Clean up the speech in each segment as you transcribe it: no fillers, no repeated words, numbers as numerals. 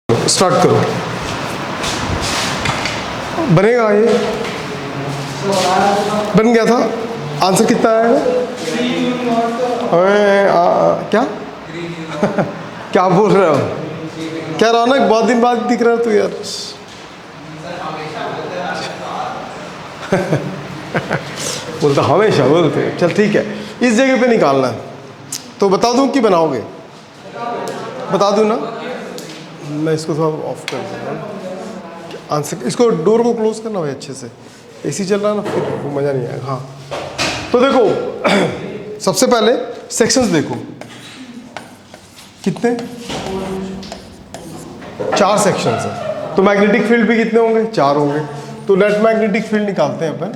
Start करो। बनेगा ये? बन गया था। आंसर कितना आएगा? क्या क्या बोल रहे हो? क्या रौनक, बहुत दिन बाद दिख रहा है तू यार। बोलता हमेशा बोलते। चल ठीक है, इस जगह पे निकालना है तो बता दूं कि बनाओगे? बता दूं ना? मैं इसको थोड़ा ऑफ कर दूँगा। आंसर, इसको डोर को क्लोज करना भाई अच्छे से, एसी चल रहा है ना, फिर वो मज़ा नहीं आएगा। हाँ तो देखो, सबसे पहले सेक्शंस देखो कितने, 4 सेक्शंस हैं। तो मैग्नेटिक फील्ड भी कितने होंगे? 4 होंगे। तो नेट मैग्नेटिक फील्ड निकालते हैं अपन।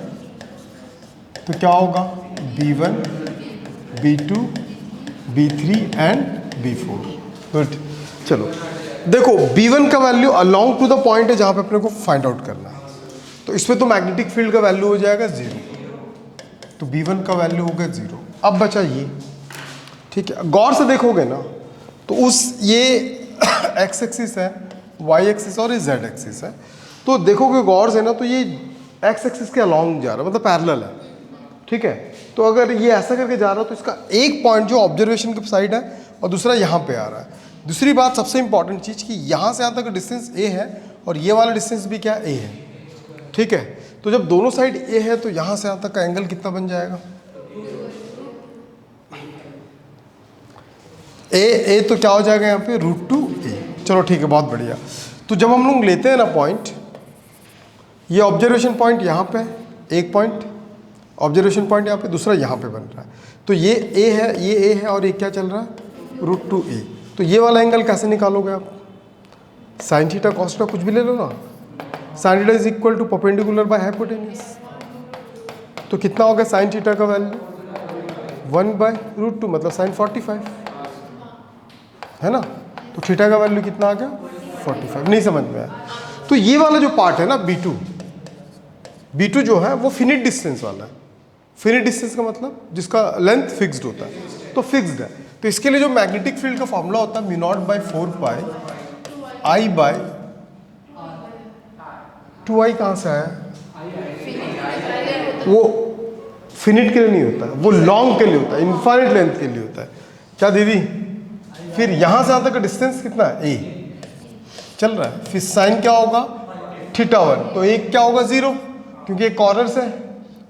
तो क्या होगा? B1, B2, B3 and B4। Good. चलो देखो, B1 का value along to the point है जहां पे अपने को फाइंड आउट करना है। तो इसमें तो मैग्नेटिक फील्ड का वैल्यू हो जाएगा 0। तो B1 का वैल्यू होगा 0। अब बचा ये, ठीक है। गौर से देखोगे ना तो ये एक्स एक्सिस है, वाई एक्सिस और ये जेड एक्सिस है। तो देखोगे गौर से ना, तो ये एक्स एक्सिस के अलोंग जा रहा है, मतलब पैरेलल है, ठीक है। तो अगर ये ऐसा करके जा रहा है तो इसका एक पॉइंट जो ऑब्जर्वेशन की साइड है और दूसरा यहाँ पे आ रहा है। दूसरी बात, सबसे इंपॉर्टेंट चीज़ कि यहाँ से यहाँ तक डिस्टेंस a है और ये वाला डिस्टेंस भी क्या a है, ठीक है। तो जब दोनों साइड a है तो यहाँ से यहाँ तक का एंगल कितना बन जाएगा? a तो क्या हो जाएगा यहाँ पे? √2a। चलो ठीक है, बहुत बढ़िया। तो जब हम लोग लेते हैं ना पॉइंट, ये ऑब्जर्वेशन पॉइंट यहाँ पे है, एक पॉइंट ऑब्जर्वेशन पॉइंट यहाँ पे, दूसरा यहाँ पे बन रहा है। तो ये a है, ये a है और ये क्या चल रहा है? √2a। तो ये वाला एंगल कैसे निकालोगे आप? साइन थीटा कॉस थीटा कुछ भी ले लो ना। Sine theta is equal to perpendicular by hypotenuse. तो कितना होगा साइन थीटा का वैल्यू? 1/√2, मतलब साइन 45 है ना। तो थीटा का वैल्यू कितना आ गया? 45। नहीं समझ में आया? तो ये वाला जो पार्ट है ना B2 जो है वो फिनिट डिस्टेंस वाला है। फिनिट डिस्टेंस का मतलब जिसका लेंथ फिक्स्ड होता है, तो फिक्स्ड है। तो इसके लिए जो मैग्नेटिक फील्ड का फॉर्मूला होता है μ0/4π I/2I। कहाँ से आया? वो फिनिट के लिए नहीं होता है, वो लॉन्ग के लिए होता है, इनफाइनाइट लेंथ के लिए होता है। क्या दीदी? फिर यहाँ से यहाँ तक का डिस्टेंस कितना है? a चल रहा है। फिर साइन क्या होगा? θ1। तो एक क्या होगा? 0, क्योंकि एक कॉर्नर से है,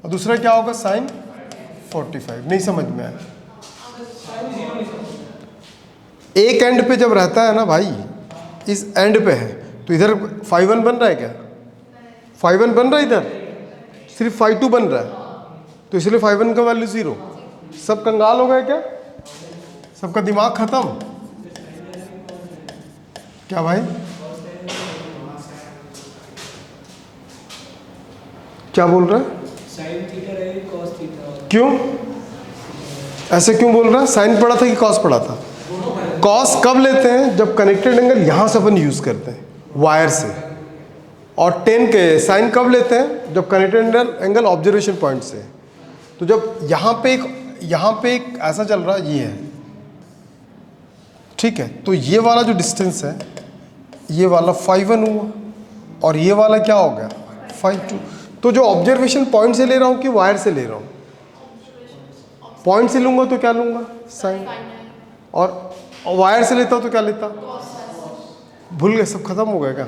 और दूसरा क्या होगा? साइन 45। नहीं समझ में आया? एक एंड पे जब रहता है ना भाई, इस एंड पे है, तो इधर φ1 बन रहा है क्या? φ1 बन रहा है, इधर सिर्फ φ2 बन रहा है। तो इसलिए φ1 का वैल्यू 0। सब कंगाल हो गए क्या? सबका दिमाग खत्म क्या भाई? क्या बोल रहा है? साइन थीटा रहेगी, कॉस थीटा। क्यों ऐसे क्यों बोल रहा है? साइन पढ़ा था कि कॉस पढ़ा था? कॉस कब लेते हैं? जब कनेक्टेड एंगल यहाँ से अपन यूज़ करते हैं वायर से। और टेन के साइन कब लेते हैं? जब कनेक्टेड एंगल ऑब्जर्वेशन पॉइंट से। तो जब यहाँ पे एक ऐसा चल रहा है, ये है, ठीक है। तो ये वाला जो डिस्टेंस है, ये वाला φ1 हुआ और ये वाला क्या हो गया? φ2। तो जो ऑब्जर्वेशन पॉइंट से ले रहा हूँ कि वायर से ले रहा हूँ? पॉइंट से लूँगा तो क्या लूँगा? साइन। और वायर से लेता हूँ तो क्या लेता? भूल गए? सब खत्म हो गया क्या?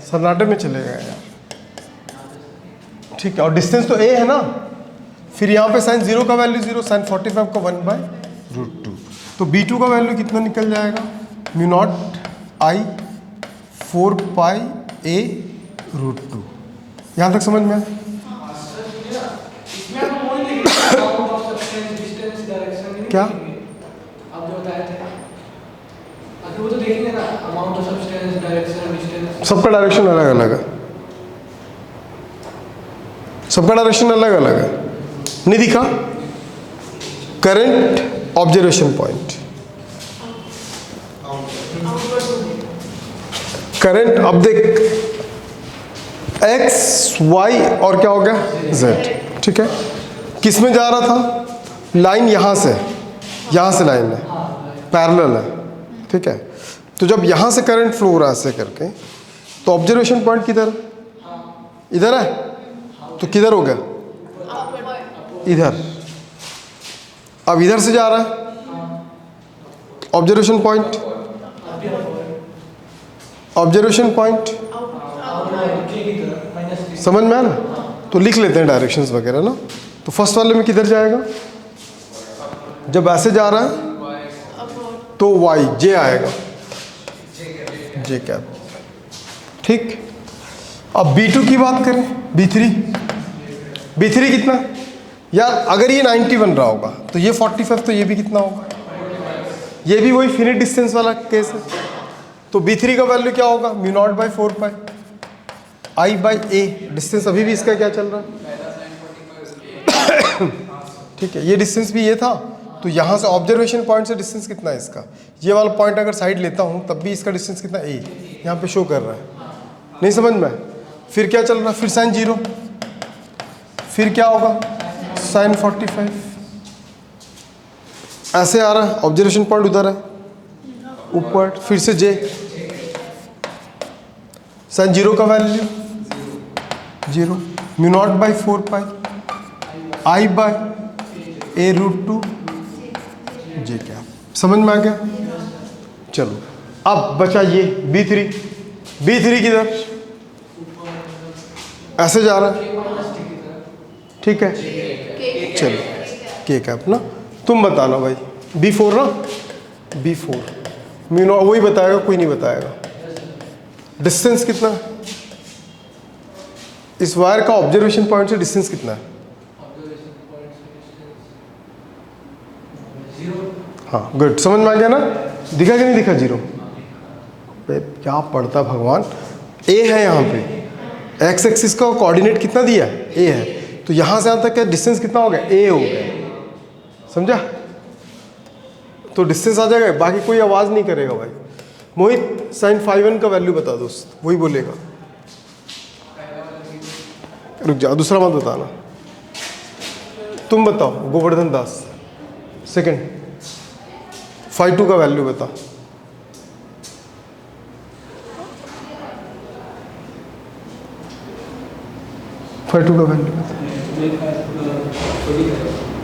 सन्नाटे में चले गए यार, ठीक है। और डिस्टेंस तो a है ना। फिर यहाँ पे साइन 0 का वैल्यू 0, साइन 45 का 1/√2। तो B2 का वैल्यू कितना निकल जाएगा? μ0I/4πa√2। यहाँ तक समझ में आया? क्या आप जो बताए थे, वो तो देखेंगे ना, amount of substance, direction, distance. सबका डायरेक्शन अलग अलग है, सबका डायरेक्शन अलग अलग है। नहीं दिखा? करंट ऑब्जर्वेशन पॉइंट, करंट, अब देख एक्स वाई और क्या हो गया? जेड, ठीक है। किस में जा रहा था? लाइन यहाँ से लाइन है, पैरेलल है, ठीक है। तो जब यहाँ से करंट फ्लो हो रहा है ऐसे करके, तो ऑब्जर्वेशन पॉइंट किधर है? इधर है, तो किधर हो गया? इधर। अब इधर से जा रहा है ऑब्जर्वेशन पॉइंट, ऑब्जर्वेशन पॉइंट समझ में आया ना? तो लिख लेते हैं डायरेक्शंस वगैरह ना। तो फर्स्ट वाले में किधर जाएगा? जब ऐसे जा रहा है तो वाई जे आएगा, जे कैप। ठीक। अब B2 की बात करें, B3 कितना? यार अगर ये 90 बन रहा होगा तो ये 45, तो ये भी कितना होगा? ये भी वही फिनिट डिस्टेंस वाला केस है। तो B3 का वैल्यू क्या होगा? μ0/4 I/a। डिस्टेंस अभी भी इसका क्या चल रहा है? ठीक है, ये डिस्टेंस भी ये था, तो यहाँ से ऑब्जर्वेशन पॉइंट से डिस्टेंस कितना है इसका? ये वाला पॉइंट अगर साइड लेता हूँ तब भी इसका डिस्टेंस कितना? a यहाँ पे शो कर रहा है। नहीं समझ में? फिर क्या चल रहा है? फिर sin 0, फिर क्या होगा? sin 45। ऐसे आ रहा है, ऑब्जर्वेशन पॉइंट उधर है ऊपर, फिर से j, sin 0 का वैल्यू 0, μ0/4 I/a√2 जे क्या। समझ में आ गया? चलो अब बचा ये B3 किधर? ऐसे जा रहा है, ठीक है। चलो के कैप ना, तुम बताना भाई। B4 ना, B4 μ0 वही बताएगा, कोई नहीं बताएगा। डिस्टेंस कितना है? इस वायर का ऑब्जर्वेशन पॉइंट से डिस्टेंस कितना है? हाँ गुड, समझ में आ गया ना? दिखा कि नहीं दिखा? 0। क्या पढ़ता भगवान। ए है यहाँ पे, एक्स एक्सिस का कोऑर्डिनेट कितना दिया है? ए है, तो यहाँ से यहाँ तक क्या डिस्टेंस कितना हो गया? ए हो गया। समझा? तो डिस्टेंस आ जाएगा, बाकी कोई आवाज़ नहीं करेगा भाई। मोहित sin 5n का वैल्यू बता दोस्त, वही बोलेगा। रुक जाओ, दूसरा मत बताना, तुम बताओ। गोवर्धन दास सेकंड, 5/2 का वैल्यू बता। का वैल्यू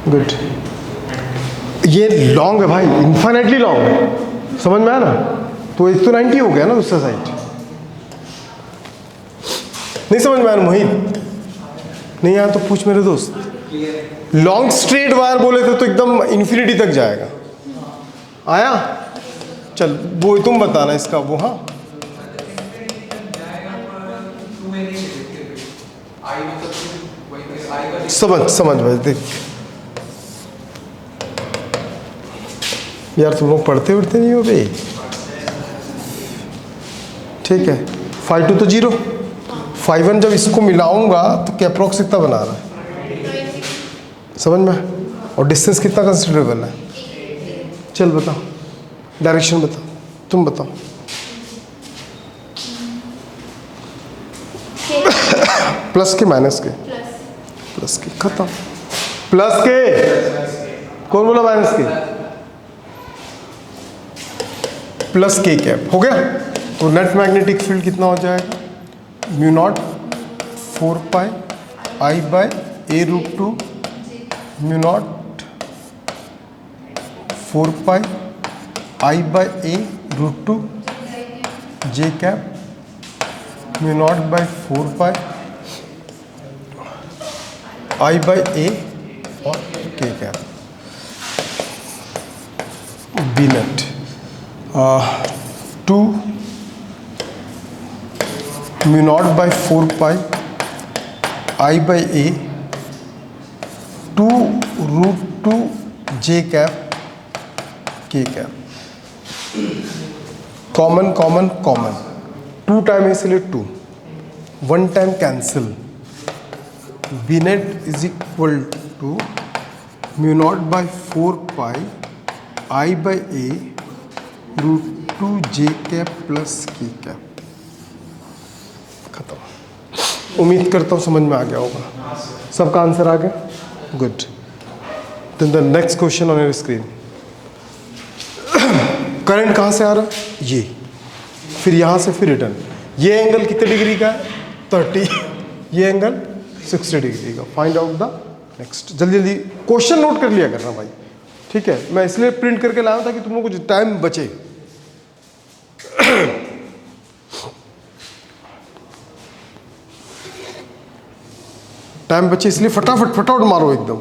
गुड। ये लॉन्ग है भाई, इन्फाइनाइटली लॉन्ग है। समझ में आया ना? तो एक तो 90 हो गया ना दूसरा साइड। नहीं समझ में आया मोहित? नहीं आया तो पूछ मेरे दोस्त। लॉन्ग स्ट्रेट वायर बोले थे तो एकदम इन्फिनिटी तक जाएगा। आया? चल वो तुम बताना इसका वो। हाँ समझ भाई। देख यार तुम लोग पढ़ते नहीं हो भाई। ठीक है, 5/2 तो 0, 5/1 जब इसको मिलाऊंगा तो क्या अप्रोक्स कितना बना रहा है? समझ में? और डिस्टेंस कितना कंसिडरेबल है? चल बताओ, डायरेक्शन बताओ, तुम बताओ। प्लस के माइनस के? प्लस के। खत्म। प्लस के। कौन बोला माइनस के? प्लस के कैप हो गया। तो नेट मैग्नेटिक फील्ड कितना हो जाएगा? μ0/4 I/a√2 μ0/4 I/a√2 J cap μ0/4 I/a और K cap. B net 2 μ0/4 I/a 2√2 J cap K cap. Common 2 time है इसलिए 2, 1 time cancel. B net is equal to μ0/4 I/a√2 J cap plus K cap. खत्म। उम्मीद करता हूँ समझ में आ गया होगा। सबका आंसर आ गया? Good. Then the next question on your screen. Current कहाँ से आ रहा है? ये फिर यहाँ से फिर रिटर्न। ये एंगल कितने डिग्री का है? 30। ये एंगल 60 डिग्री का। Find out the next. जल्दी जल्दी क्वेश्चन नोट कर लिया करना भाई, ठीक है? मैं इसलिए प्रिंट करके लाया था कि तुम लोग को टाइम बचे। टाइम बचे इसलिए फटाफट फटाफट मारो एकदम।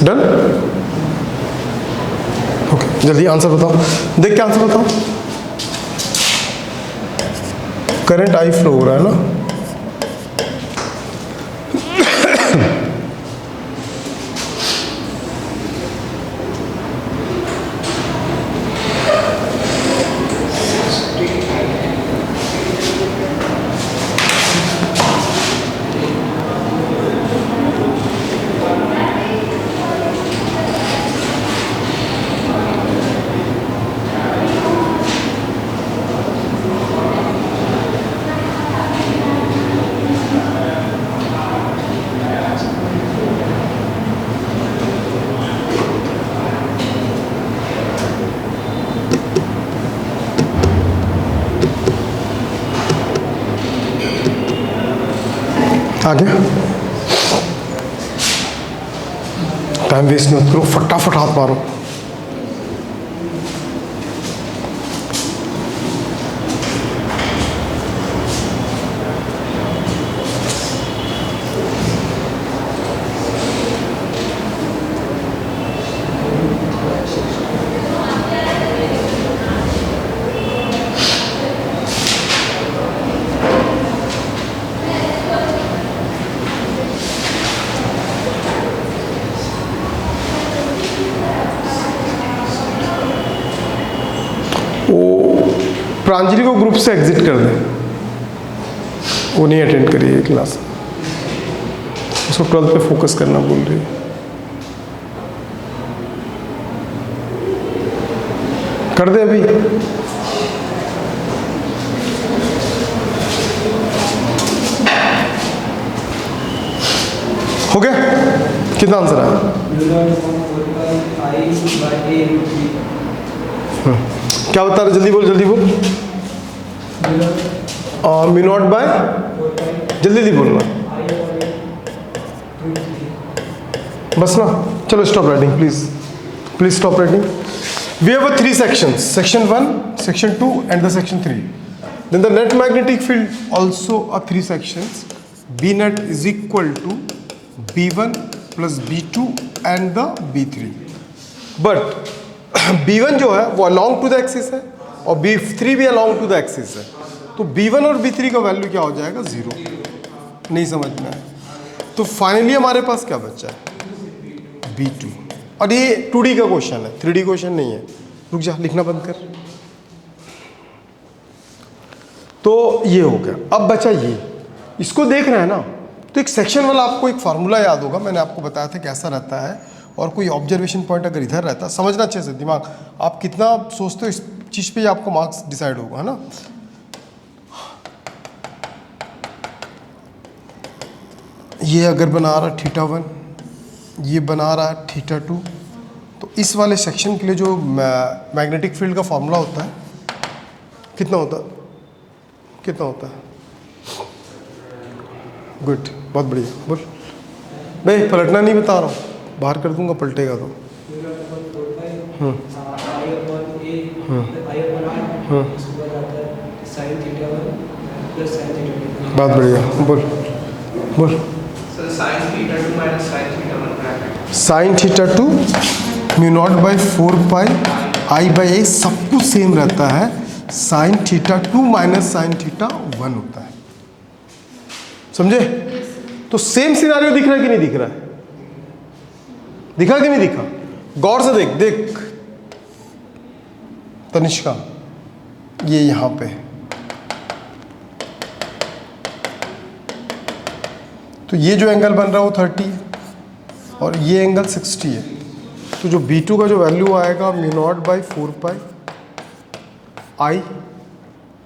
डन? ओके, जल्दी आंसर बताओ। देख के आंसर बताओ। करंट आई फ्लो हो रहा है ना? आगे टाइम वेस्ट मत करो, फटाफट हाथ मारो। प्रांजलि को ग्रुप से एग्जिट कर दें, वो नहीं अटेंड करी है क्लास, उसको 12th पे फोकस करना बोल रही है। कर दे अभी। हो गया? कितना आंसर आया? क्या बता रहे? जल्दी बोल, जल्दी बोल। म्यू नॉट बाय, जल्दी जल्दी बोलना बस ना। चलो stop writing please, please stop writing. We have a 3 sections, section 1, section 2 and the section 3. Then the net magnetic field also a 3 sections. B net is equal to B1 plus B2 and the B3. But B1 जो है वो along to the axis है और B3 भी along to the axis है, तो B1 और B3 का वैल्यू क्या हो जाएगा? 0। नहीं समझ में आया? तो फाइनली हमारे पास क्या बचा है? B2। और ये 2D का क्वेश्चन है, 3D क्वेश्चन नहीं है। रुक जा, लिखना बंद कर। तो ये हो गया। अब बचा ये, इसको देख रहे हैं ना? तो एक सेक्शन वाला आपको एक फार्मूला याद होगा, मैंने आपको बताया था कैसा रहता है, और कोई ऑब्जर्वेशन पॉइंट अगर इधर रहता, समझना अच्छे से, दिमाग आप कितना सोचते हो इस चीज़ पे आपको मार्क्स डिसाइड होगा, है ना? ये अगर बना रहा θ1, ये बना रहा θ2, तो इस वाले सेक्शन के लिए जो मैग्नेटिक फील्ड का फॉर्मूला होता है कितना होता है? कितना होता है? गुड, बहुत बढ़िया। बोल नहीं, पलटना नहीं बता रहा हूँ, बाहर कर दूंगा पलटेगा तो। बहुत बढ़िया, बोल बोल। sin θ2 minus sin θ1 ब्रैकेट। sin θ2 mu naught by 4 pi I by A सब कुछ सेम रहता है, sine theta 2 minus sine theta 1 होता है। समझे? तो सेम सिनारियो दिख रहा है कि नहीं दिख रहा है? दिखा कि नहीं दिखा? गौर से देख देख तनिष्का, ये यहां पे, तो ये जो एंगल बन रहा है वो 30 है और ये एंगल 60 है। तो जो B2 का जो वैल्यू आएगा mu naught by 4 pi I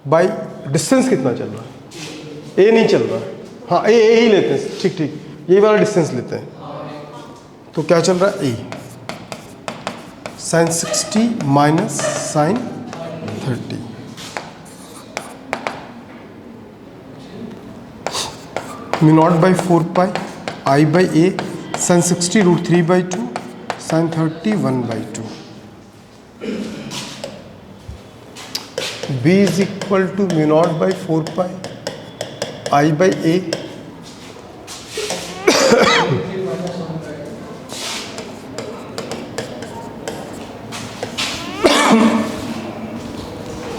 by distance कितना चल रहा है? ए नहीं चल रहा है, हाँ ए ही लेते हैं, ठीक ठीक, यही वाला डिस्टेंस लेते हैं। तो क्या चल रहा है? A sine 60 minus sine 30। Mu naught by 4 pi I by A sine 60 √3/2 sine 30 1/2। B is equal to mu naught by 4 pi I by A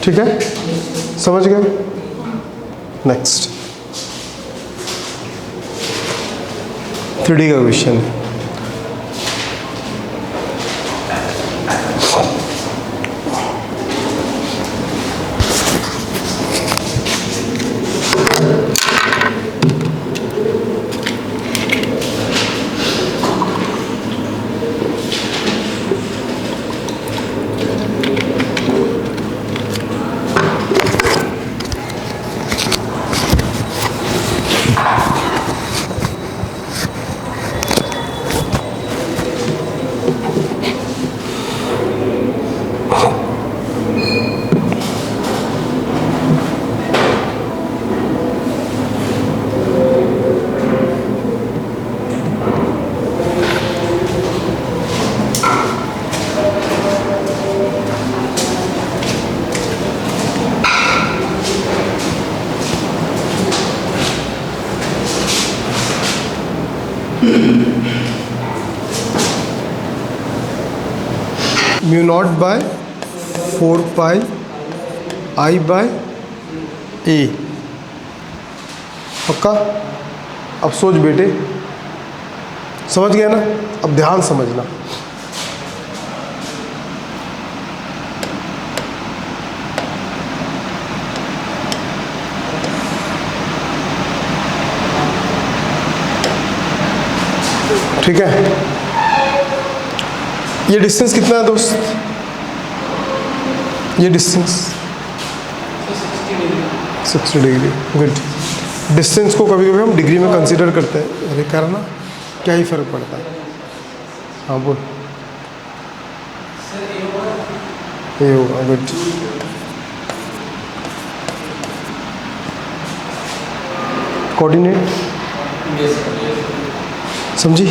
ठीक है, समझ गए? नेक्स्ट 3D का क्वेश्चन है। Mu naught by 4 pi I by A, पक्का? अब सोच बेटे, समझ गया ना? अब ध्यान समझना। ठीक है, ये डिस्टेंस कितना है दोस्त? ये डिस्टेंस 60 डिग्री। गुड। डिस्टेंस को कभी कभी हम डिग्री में कंसीडर करते हैं। अरे करना क्या ही फर्क पड़ता है। हाँ बोल। ये होगा। गुड। कोऑर्डिनेट समझी?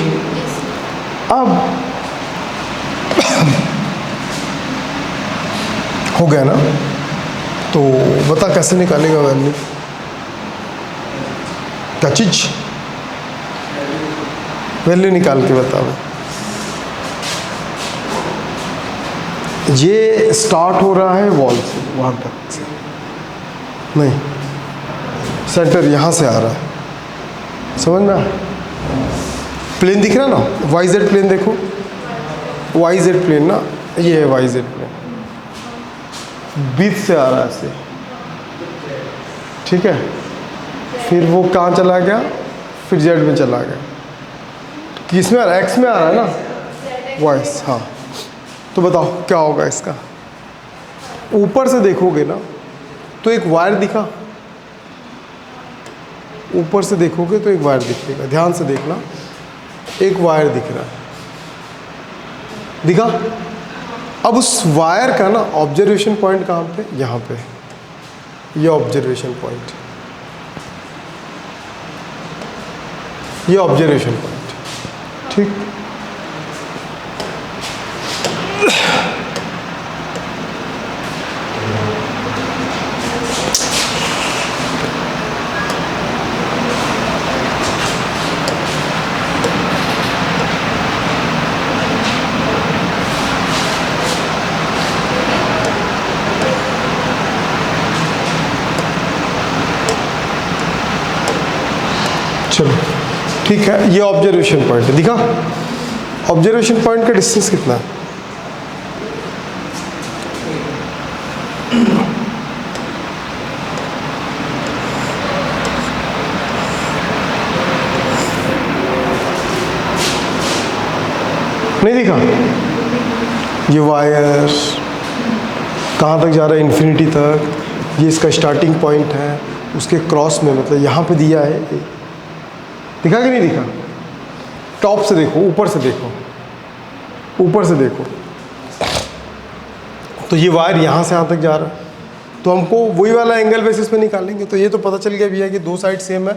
अब हो गया ना? तो बता कैसे निकालेगा वैल्यू? क्या चीज? वैल्यू निकाल के बता। ये स्टार्ट हो रहा है वॉल से, वहां तक से नहीं, सेंटर यहां से आ रहा है, समझना? प्लेन दिख रहा ना, वाई जेड प्लेन देखो, वाई जेड प्लेन ना, ये है वाई जेड प्लेन, बीच से आ रहा है ऐसे, ठीक है? फिर वो कहाँ चला गया? फिर जेड में चला गया। किस में आ रहा है? एक्स में आ रहा है ना, वाइस। हाँ, तो बताओ क्या होगा इसका? ऊपर से देखोगे ना तो एक वायर दिखा, ऊपर से देखोगे तो एक वायर दिखेगा, ध्यान से देखना, एक वायर दिख रहा है, दिखा? अब उस वायर का ना ऑब्जर्वेशन पॉइंट कहाँ पे? यहाँ पे, ये ऑब्जर्वेशन पॉइंट, ये ऑब्जर्वेशन पॉइंट, ठीक? ठीक है, ये ऑब्जर्वेशन पॉइंट है, दिखा ऑब्जर्वेशन पॉइंट का डिस्टेंस कितना है? नहीं दिखा? ये वायर कहाँ तक जा रहा है? इन्फिनिटी तक। ये इसका स्टार्टिंग पॉइंट है, उसके क्रॉस में मतलब यहाँ पे दिया है। दिखा कि नहीं दिखा? टॉप से देखो, ऊपर से देखो, ऊपर से देखो, तो ये वायर यहाँ से यहाँ तक जा रहा है, तो हमको वही वाला एंगल बेसिस पे निकालेंगे। तो ये तो पता चल गया भैया कि दो साइड सेम है,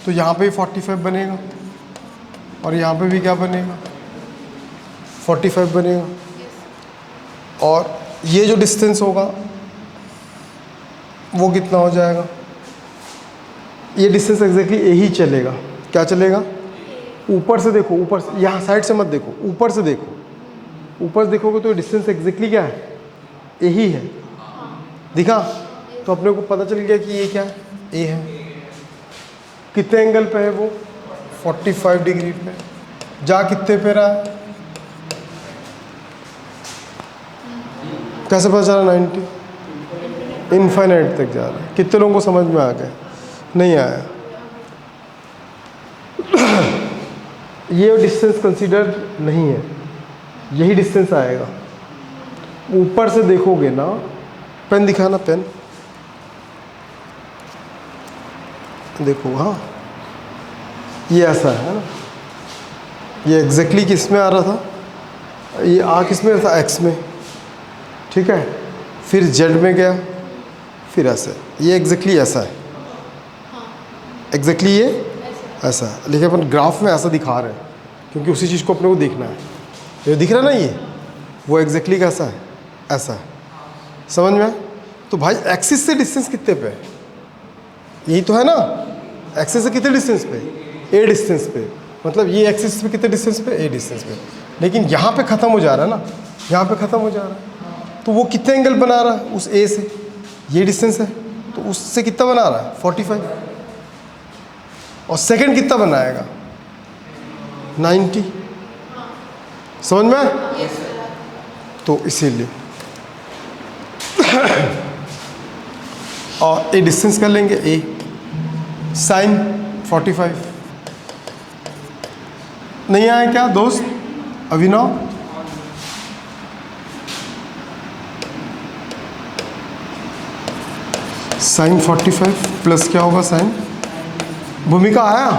तो यहाँ पे 45 बनेगा और यहाँ पे भी क्या बनेगा? 45 बनेगा। और ये जो डिस्टेंस होगा वो कितना हो जाएगा? ये डिस्टेंस एग्जैक्टली यही चलेगा। क्या चलेगा? ऊपर से देखो, ऊपर से, यहाँ साइड से मत देखो, ऊपर से देखो। ऊपर से देखोगे तो डिस्टेंस एग्जैक्टली क्या है? यही है। दिखा? तो अपने को पता चल गया कि ये क्या है? ये है। कितने एंगल पे है वो? 45 डिग्री पे। जा कितने पे रहा है? कैसे पता चला? 90। इनफाइनाइट तक जा रहा है। कितने लोगों को समझ में आ गया? नहीं आया? ये डिस्टेंस कंसीडर नहीं है, यही डिस्टेंस आएगा। ऊपर से देखोगे ना, पेन दिखाना, पेन देखो। हाँ, ये ऐसा है ना, ये एग्जैक्टली किस में आ रहा था? ये आ किस में था? एक्स में, ठीक है। फिर जेड में गया, फिर ऐसे। ये एग्जैक्टली ऐसा है, एग्जैक्टली ये ऐसा है, लेकिन अपन ग्राफ में ऐसा दिखा रहे हैं क्योंकि उसी चीज़ को अपने को देखना है। ये दिख रहा है ना, ये वो एग्जैक्टली कैसा है? ऐसा है। समझ में? तो भाई एक्सिस से डिस्टेंस कितने पे है? यही तो है ना। एक्सिस से कितने डिस्टेंस पे? ए डिस्टेंस पे। मतलब ये एक्सिस पे कितने डिस्टेंस पे? ए डिस्टेंस पे। लेकिन यहाँ पे ख़त्म हो जा रहा है ना, यहाँ पे ख़त्म हो जा रहा है। तो वो कितने एंगल बना रहा है उस ए से? ये डिस्टेंस है तो उससे कितना बना रहा है? 45। और सेकंड कितना बनाएगा? 90। समझ में? तो इसीलिए और ए डिस्टेंस कर लेंगे, ए साइन 45। नहीं आया क्या दोस्त? अभिनव, साइन 45 प्लस क्या होगा? साइन। भूमिका आया?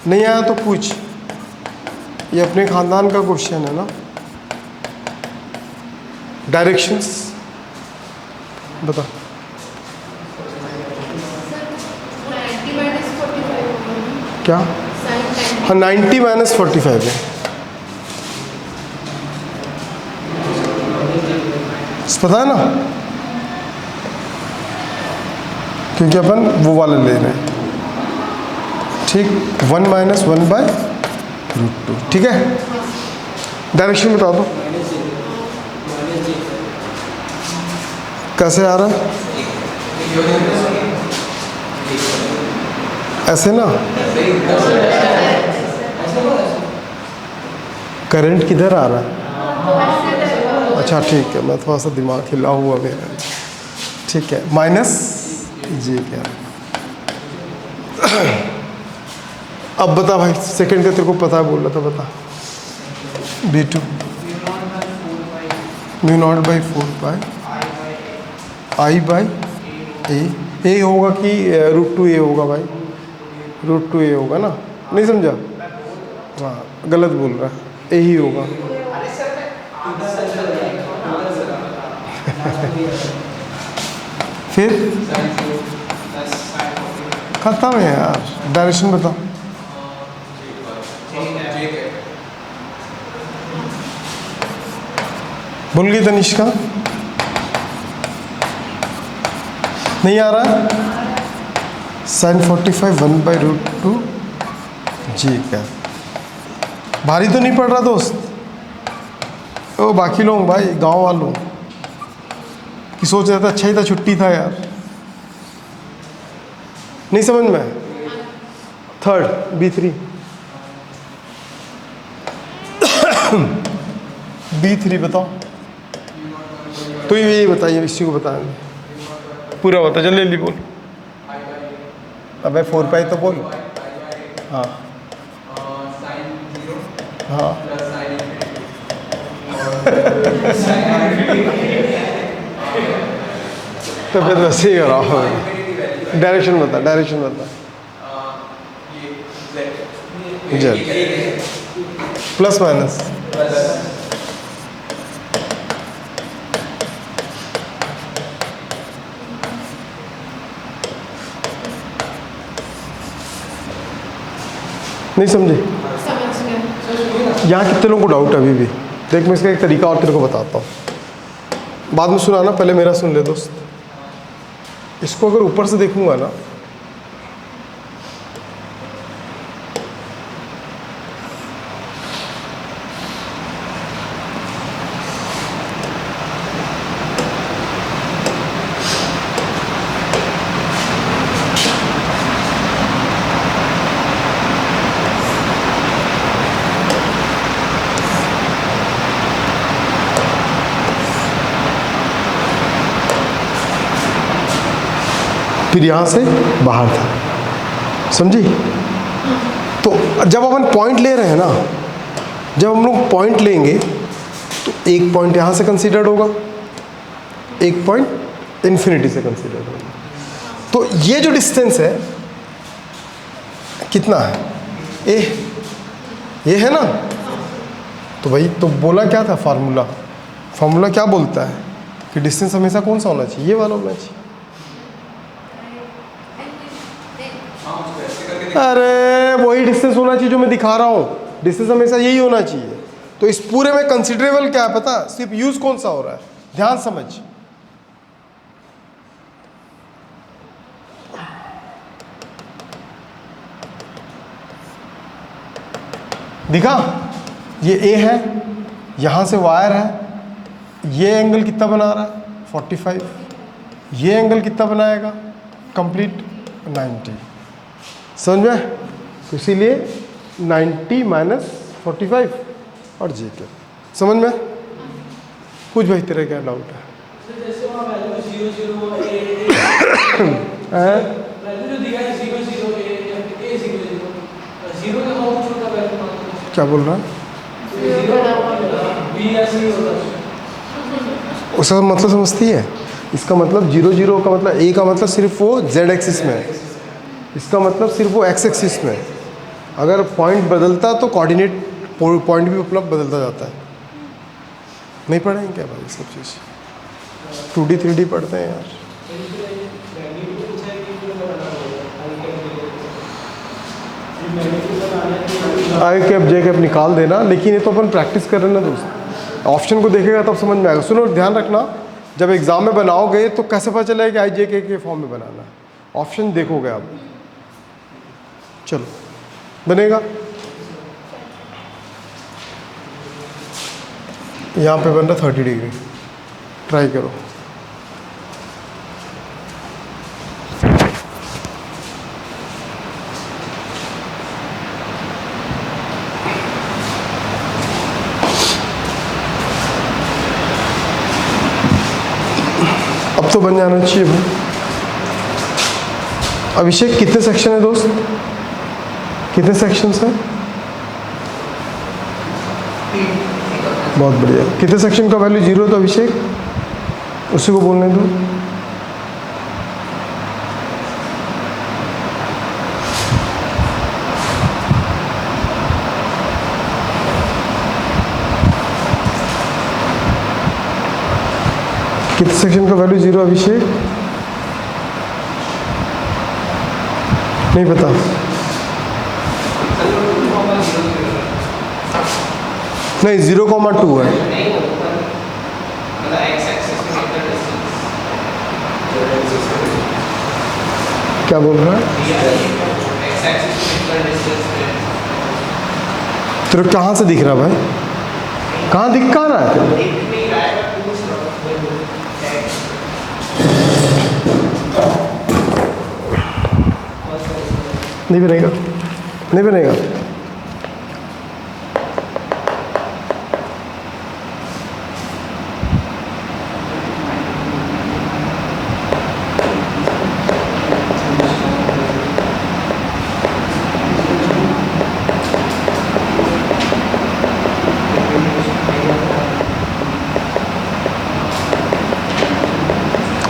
नहीं आया तो पूछ, ये अपने खानदान का क्वेश्चन है ना। डायरेक्शंस बता। क्या? हाँ, 90 - 45 है। पता है ना, क्योंकि अपन वो वाला ले रहे हैं, ठीक। 1 - 1/√2, ठीक है। डायरेक्शन बता दो कैसे आ रहा है? ऐसे ना। करंट किधर आ रहा है? अच्छा ठीक है, मैं थोड़ा सा दिमाग हिला हुआ मेरा, ठीक है। माइनस जी क्या? अब बता भाई, सेकंड का तेरे को पता है, बोल रहा था, बता। B2 μ0/4 I/A। ए होगा कि √2a होगा भाई? √2a होगा ना, नहीं समझा? हाँ, गलत बोल रहा है, ए ही होगा। फिर खत्म है यार। डायरेक्शन बताओ। भूल गई तनिष्का? नहीं आ रहा? साइन 45 1/√2 जी क्या? भारी तो नहीं पड़ रहा दोस्त? ओ बाकी लोग भाई, गांव वालों कि सोच रहा था अच्छा ही था, छुट्टी था यार। नहीं समझ में? थर्ड B3 B3 बताओ। तो ये बताइए, इसी को बताएंगे पूरा बता, जल्दी जल्दी बोल। अबे 4 पाई तो बोल। हाँ हाँ तो फिर वैसे ही कराओ। डायरेक्शन बता, डायरेक्शन बता। जेड प्लस माइनस नहीं समझे? यहाँ कितने लोगों को डाउट है अभी भी? देख मैं इसका एक तरीका और तेरे को बताता हूँ, बाद में सुनाना, पहले मेरा सुन ले दोस्त। इसको अगर ऊपर से देखूंगा ना, फिर यहाँ से बाहर था, समझी? तो जब अपन पॉइंट ले रहे हैं ना, जब हम लोग पॉइंट लेंगे तो एक पॉइंट यहाँ से कंसीडर्ड होगा, एक पॉइंट इन्फिनिटी से कंसीडर्ड होगा। तो ये जो डिस्टेंस है कितना है? ये है ना? तो भाई तो बोला क्या था फार्मूला क्या बोलता है कि डिस्टेंस हमेशा कौन सा होना चाहिए? ये वाला होना चाहिए। अरे वही डिस्टेंस होना चाहिए जो मैं दिखा रहा हूँ, डिस्टेंस हमेशा यही होना चाहिए। तो इस पूरे में कंसिडरेबल क्या है पता? सिर्फ यूज कौन सा हो रहा है, ध्यान समझ। दिखा? ये ए है, यहां से वायर है, ये एंगल कितना बना रहा है? 45। ये एंगल कितना बनाएगा? कंप्लीट 90। समझ में? तो इसीलिए 90 माइनस 45 और जे के। समझ में? कुछ भाई तेरा क्या डाउट है? क्या बोल रहा है? उसका मतलब समझती है? इसका मतलब 0 0 का मतलब ए का मतलब सिर्फ वो जेड एक्सिस में है, इसका मतलब सिर्फ वो एक्स एक्सिस में। अगर पॉइंट बदलता तो कोऑर्डिनेट पॉइंट भी अपना बदलता जाता है। नहीं पढ़ेंगे क्या भाई सब चीज़? 2D 3D पढ़ते हैं यार। आई कैप जे कैप निकाल देना, लेकिन ये तो अपन प्रैक्टिस कर रहे हैं ना दोस्त। ऑप्शन को देखेगा तब समझ में आएगा। सुनो ध्यान रखना, जब एग्जाम में बनाओगे तो कैसे पता चलेगा कि आई जे के फॉर्म में बनाना है? ऑप्शन देखोगे आप। चलो बनेगा। यहाँ पे बन रहा 30 डिग्री, ट्राई करो। अब तो बन जाना चाहिए भाई। अभिषेक कितने सेक्शन है दोस्त? कितने सेक्शंस हैं? बहुत बढ़िया। कितने सेक्शन का वैल्यू 0 है तो अभिषेक उसी को बोलने दो। कितने सेक्शन का वैल्यू 0 अभिषेक? नहीं पता? नहीं 0,2 है। क्या बोल रहा है? तेरे कहाँ से दिख रहा भाई? कहाँ दिख कहाँ रहा है तेरे? नहीं बनेगा। नहीं बनेगा।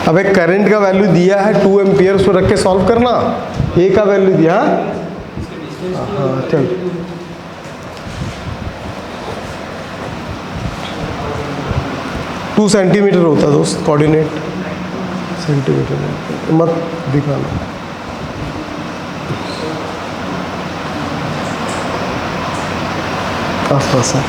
अब एक करंट का वैल्यू दिया है 2 एम्पियर, उसको रख के सॉल्व करना। ए का वैल्यू दिया, हाँ चल। टू सेंटीमीटर होता है दोस्त, कोऑर्डिनेट सेंटीमीटर मत दिखाना। आसपास है।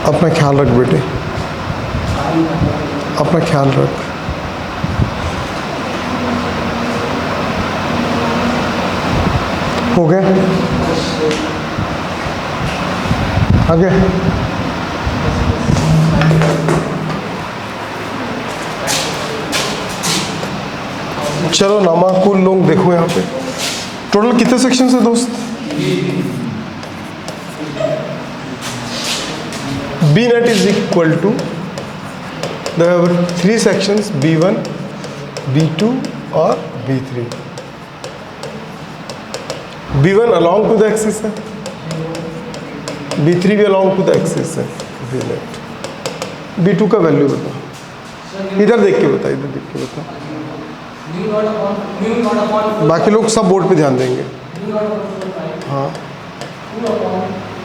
अपना ख्याल रख बेटे, अपना ख्याल रख। हो गया आगे। चलो नामाकुल लोग देखो यहाँ पे टोटल कितने सेक्शन है दोस्त। B net is equal to, there are 3 sections, B1, B2 और B3. B1 along to the axis है, B3 भी along to the axis है, B net. B2 का वैल्यू बता, इधर देख के बता, इधर देख के बता। बाकी लोग सब बोर्ड पे ध्यान देंगे। हाँ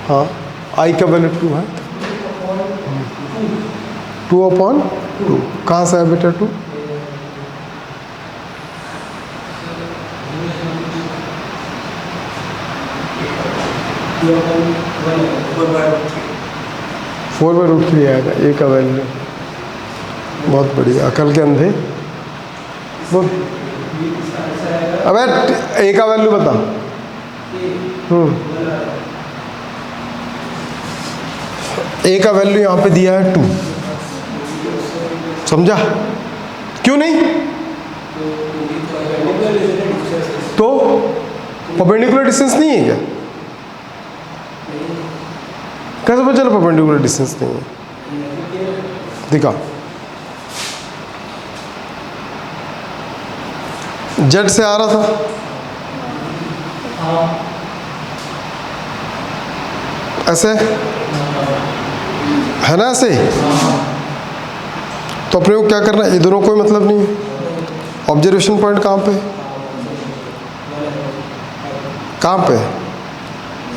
हाँ, I का वैल्यू 2 है, 2/2 कहाँ से है बेटा 2? फोर बाय रूट 3 आएगा ए का वैल्यू। बहुत बढ़िया, अकल के अंधे। अबे ए का वैल्यू बता। ए का वैल्यू यहाँ पे दिया है 2, समझा? क्यों नहीं? तो परपेंडिकुलर डिस्टेंस नहीं है क्या? कैसे पता चला परपेंडिकुलर डिस्टेंस नहीं है? दिखा, जेड से आ रहा था, ऐसे है ना, ऐसे। तो अपने को क्या करना है, ये दोनों कोई मतलब नहीं है। ऑब्जर्वेशन पॉइंट कहाँ पे, कहाँ पे?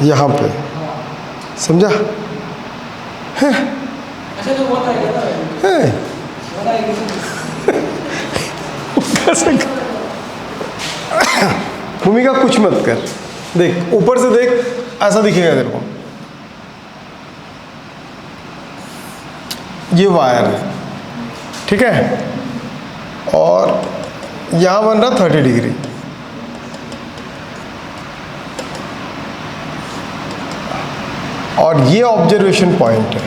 यहाँ पे, समझा? है भूमिका कुछ मत कर, देख ऊपर से देख, ऐसा दिखेगा तेरे को। ये वायर है, ठीक है, और यहाँ बन रहा 30 डिग्री। और ये ऑब्जर्वेशन पॉइंट है,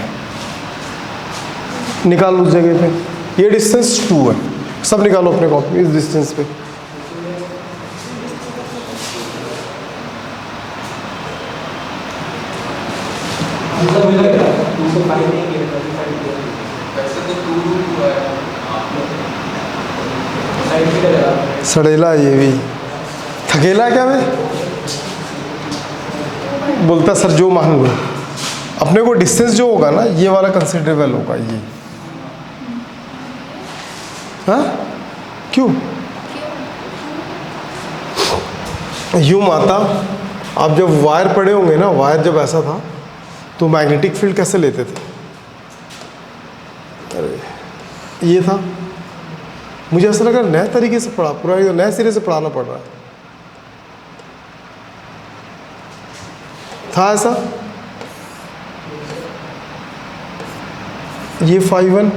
निकालो उस जगह पे। ये डिस्टेंस 2 है, सब निकालो अपने कॉपी इस डिस्टेंस पे। सड़ेला ये भी थकेला क्या मैं बोलता सर जो मान लो। अपने को डिस्टेंस जो होगा ना ये वाला कंसिडरेबल होगा ये। हाँ क्यों? यूँ माता आप जब वायर पड़े होंगे ना, वायर जब ऐसा था तो मैग्नेटिक फील्ड कैसे लेते थे? अरे ये था। मुझे ऐसा लगा नए तरीके से पढ़ा, पूरा एकदम नए सिरे से पढ़ाना पड़ रहा है। था ऐसा? ये 5-1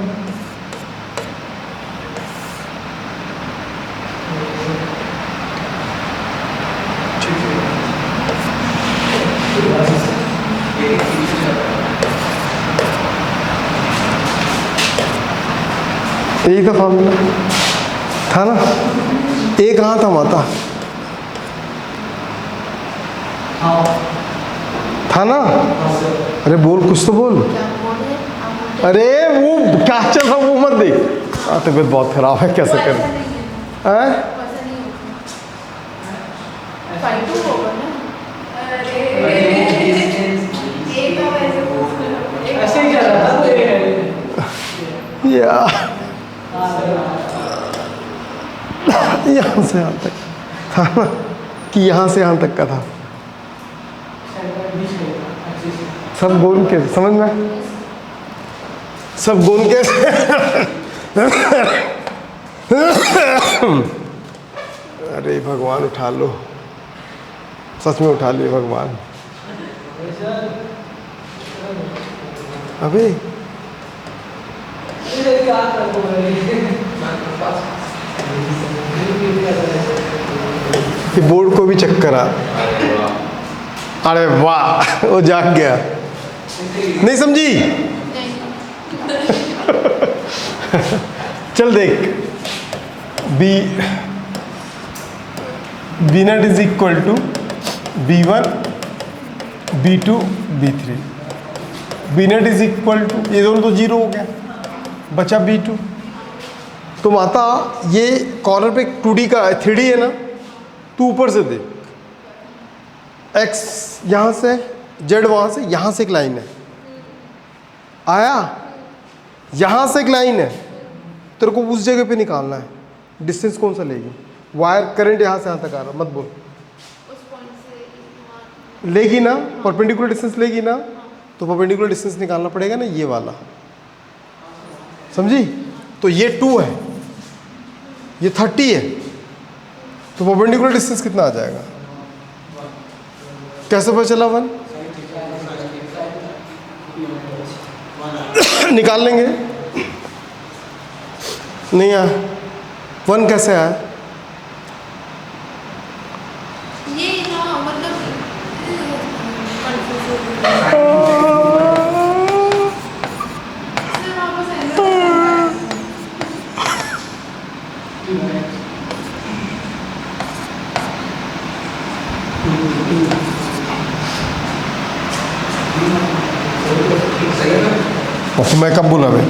यही था फॉर्मूला, था ना? ए कहाँ था माता? था ना? अरे बोल, कुछ तो बोल। अरे वो क्या चल रहा, वो मत देख। तबीयत बहुत खराब है, कैसे कर? ऐसे ही चल रहा था या यहाँ से यहाँ तक था ना, कि यहाँ से यहाँ तक का था। सब गोल के समझ में, सब गोल के अरे भगवान उठा लो, सच में उठा लिए भगवान। अबे ये बोर्ड को भी चक्कर आ। अरे वाह, वो जाग गया। नहीं समझी? चल देख, B net is equal to B1 B2 B3। B net is equal to, ये दोनों तो जीरो हो गया, बचा B2। तो माता ये कॉर्नर पे 2D का 3D है ना, तू ऊपर से देख, X यहाँ से, Z वहाँ से, यहाँ से एक लाइन है, आया? यहाँ से एक लाइन है, तेरे को उस जगह पे निकालना है। डिस्टेंस कौन सा लेगी? वायर करंट यहाँ से यहाँ तक आ रहा, मत बोल। लेगी ना, परपेंडिकुलर डिस्टेंस लेगी ना, तो परपेंडिकुलर डिस्टेंस निकालना पड़ेगा ना, ये वाला, समझी? तो ये 2 है, ये 30 है, तो परपेंडिकुलर डिस्टेंस कितना आ जाएगा? कैसे पता चला? 1 निकाल लेंगे। नहीं आया 1, कैसे आया? ये ना मतलब तो मैं कब बोला भाई?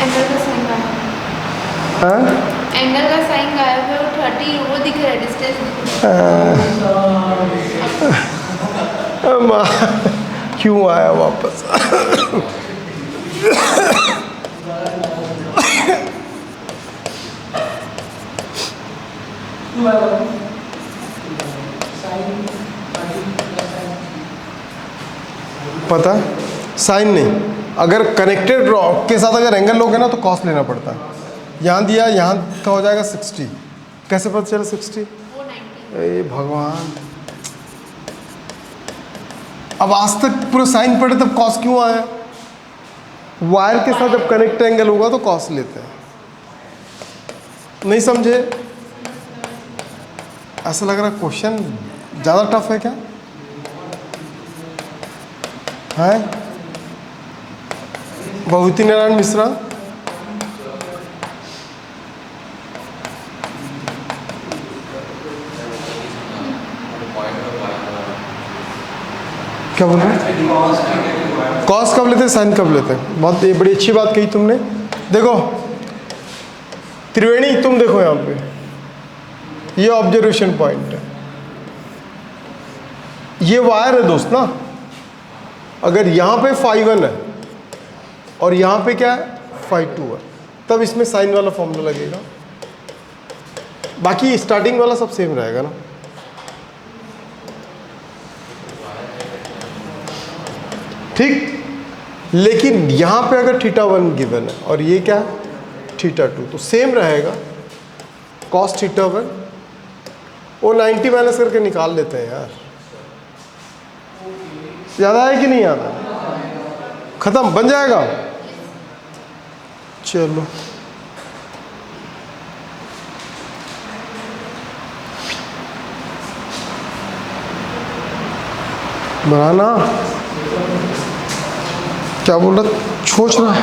एंगल का साइन हाँ? एंगल का साइन गायब है, वो 30 वो दिख रहा है, डिस्टेंस क्यों आया वापस? पता? साइन नहीं, अगर कनेक्टेड रॉड के साथ अगर एंगल लोगे ना तो कॉस लेना पड़ता है। यहाँ दिया, यहाँ का हो जाएगा 60। कैसे पता चला 60? वो 90। ए भगवान, अब आज तक पूरा साइन पढ़े तब कॉस क्यों आया? वायर के साथ जब कनेक्ट एंगल होगा तो कॉस लेते हैं। नहीं समझे? ऐसा लग रहा क्वेश्चन ज़्यादा टफ है क्या? है बहुती नारायण मिश्रा? क्या बोल रहे हैं? कॉस कब लेते हैं, साइन कब लेते हैं? बहुत ये बड़ी अच्छी बात कही तुमने। देखो त्रिवेणी, तुम देखो यहाँ पे, ये ऑब्जर्वेशन पॉइंट है, ये वायर है दोस्त ना। अगर यहाँ पे φ1 है और यहाँ पे क्या है φ2 है, तब इसमें साइन वाला फॉर्मूला लगेगा। बाकी स्टार्टिंग वाला सब सेम रहेगा ना। ठीक। लेकिन यहाँ पे अगर θ1 गिवन है और ये क्या है θ2, तो सेम रहेगा cos θ1। वो 90 माइनस करके निकाल लेते हैं यार। ज़्यादा है कि नहीं आता? खत्म, बन जाएगा। चलो बनाना, क्या बोल रहा, सोच रहा है।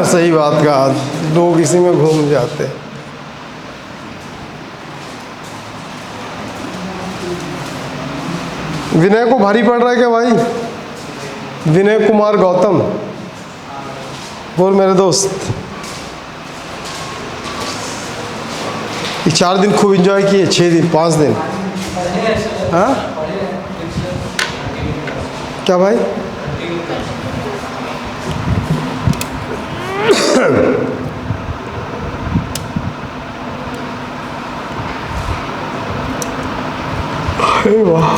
सही बात कहा, लोग इसी में घूम जाते हैं। विनय को भारी पड़ रहा है क्या भाई? विनय कुमार गौतम, बोल मेरे दोस्त। ये 4 दिन खूब एंजॉय किए, 6 दिन 5 दिन, हाँ क्या भाई? अरे वाह,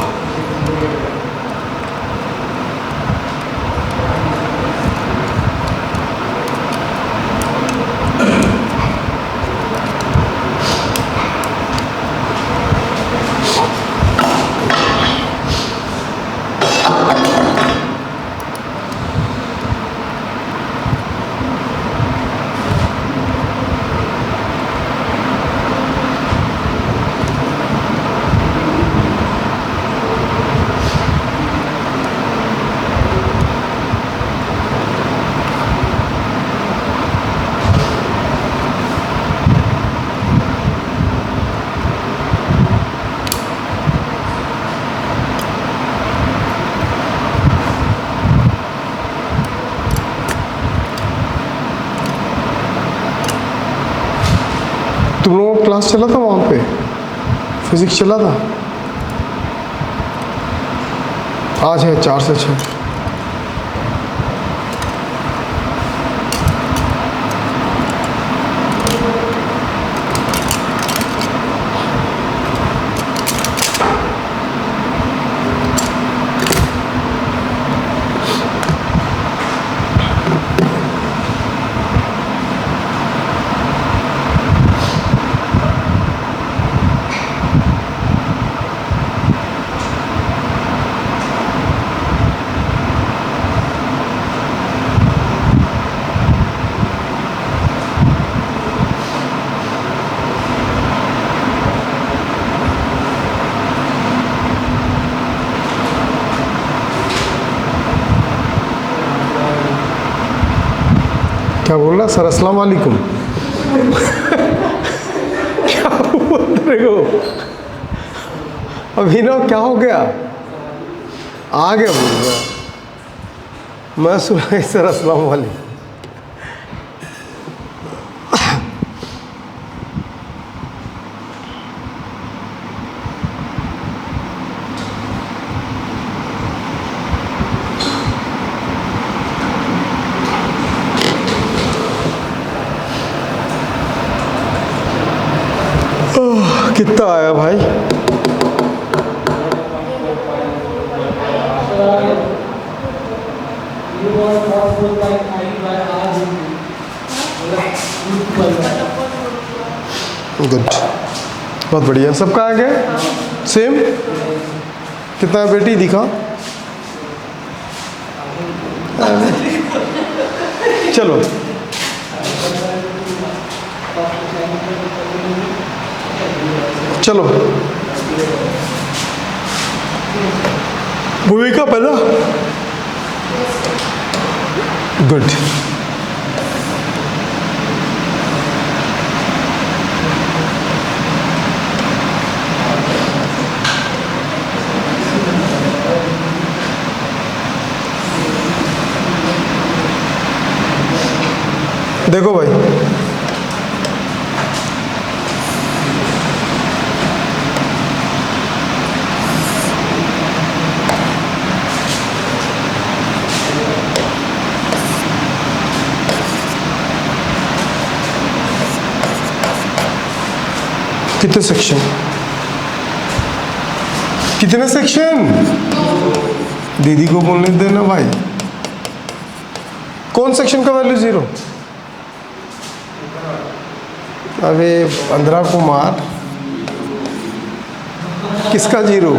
तुम लोगों का क्लास चला था वहाँ पे? फिजिक्स चला था? आज है 4 से 6। क्या बोल रहा सर? अस्सलाम वालेकुम। क्या बोल रहे हो अभिनव? क्या हो गया? आ गया बोल रहा, मैं सुना सर अस्सलाम वालेकुम। कितना आया भाई? गुड, बहुत बढ़िया। सबका आ गया सेम? कितना बेटी दिखा? चलो चलो, भूमिका पहला। गुड, देखो भाई, कितने सेक्शन? कितने सेक्शन? दीदी को बोलने देना भाई। कौन सेक्शन का वैल्यू 0? अबे 15 को मार, किसका 0?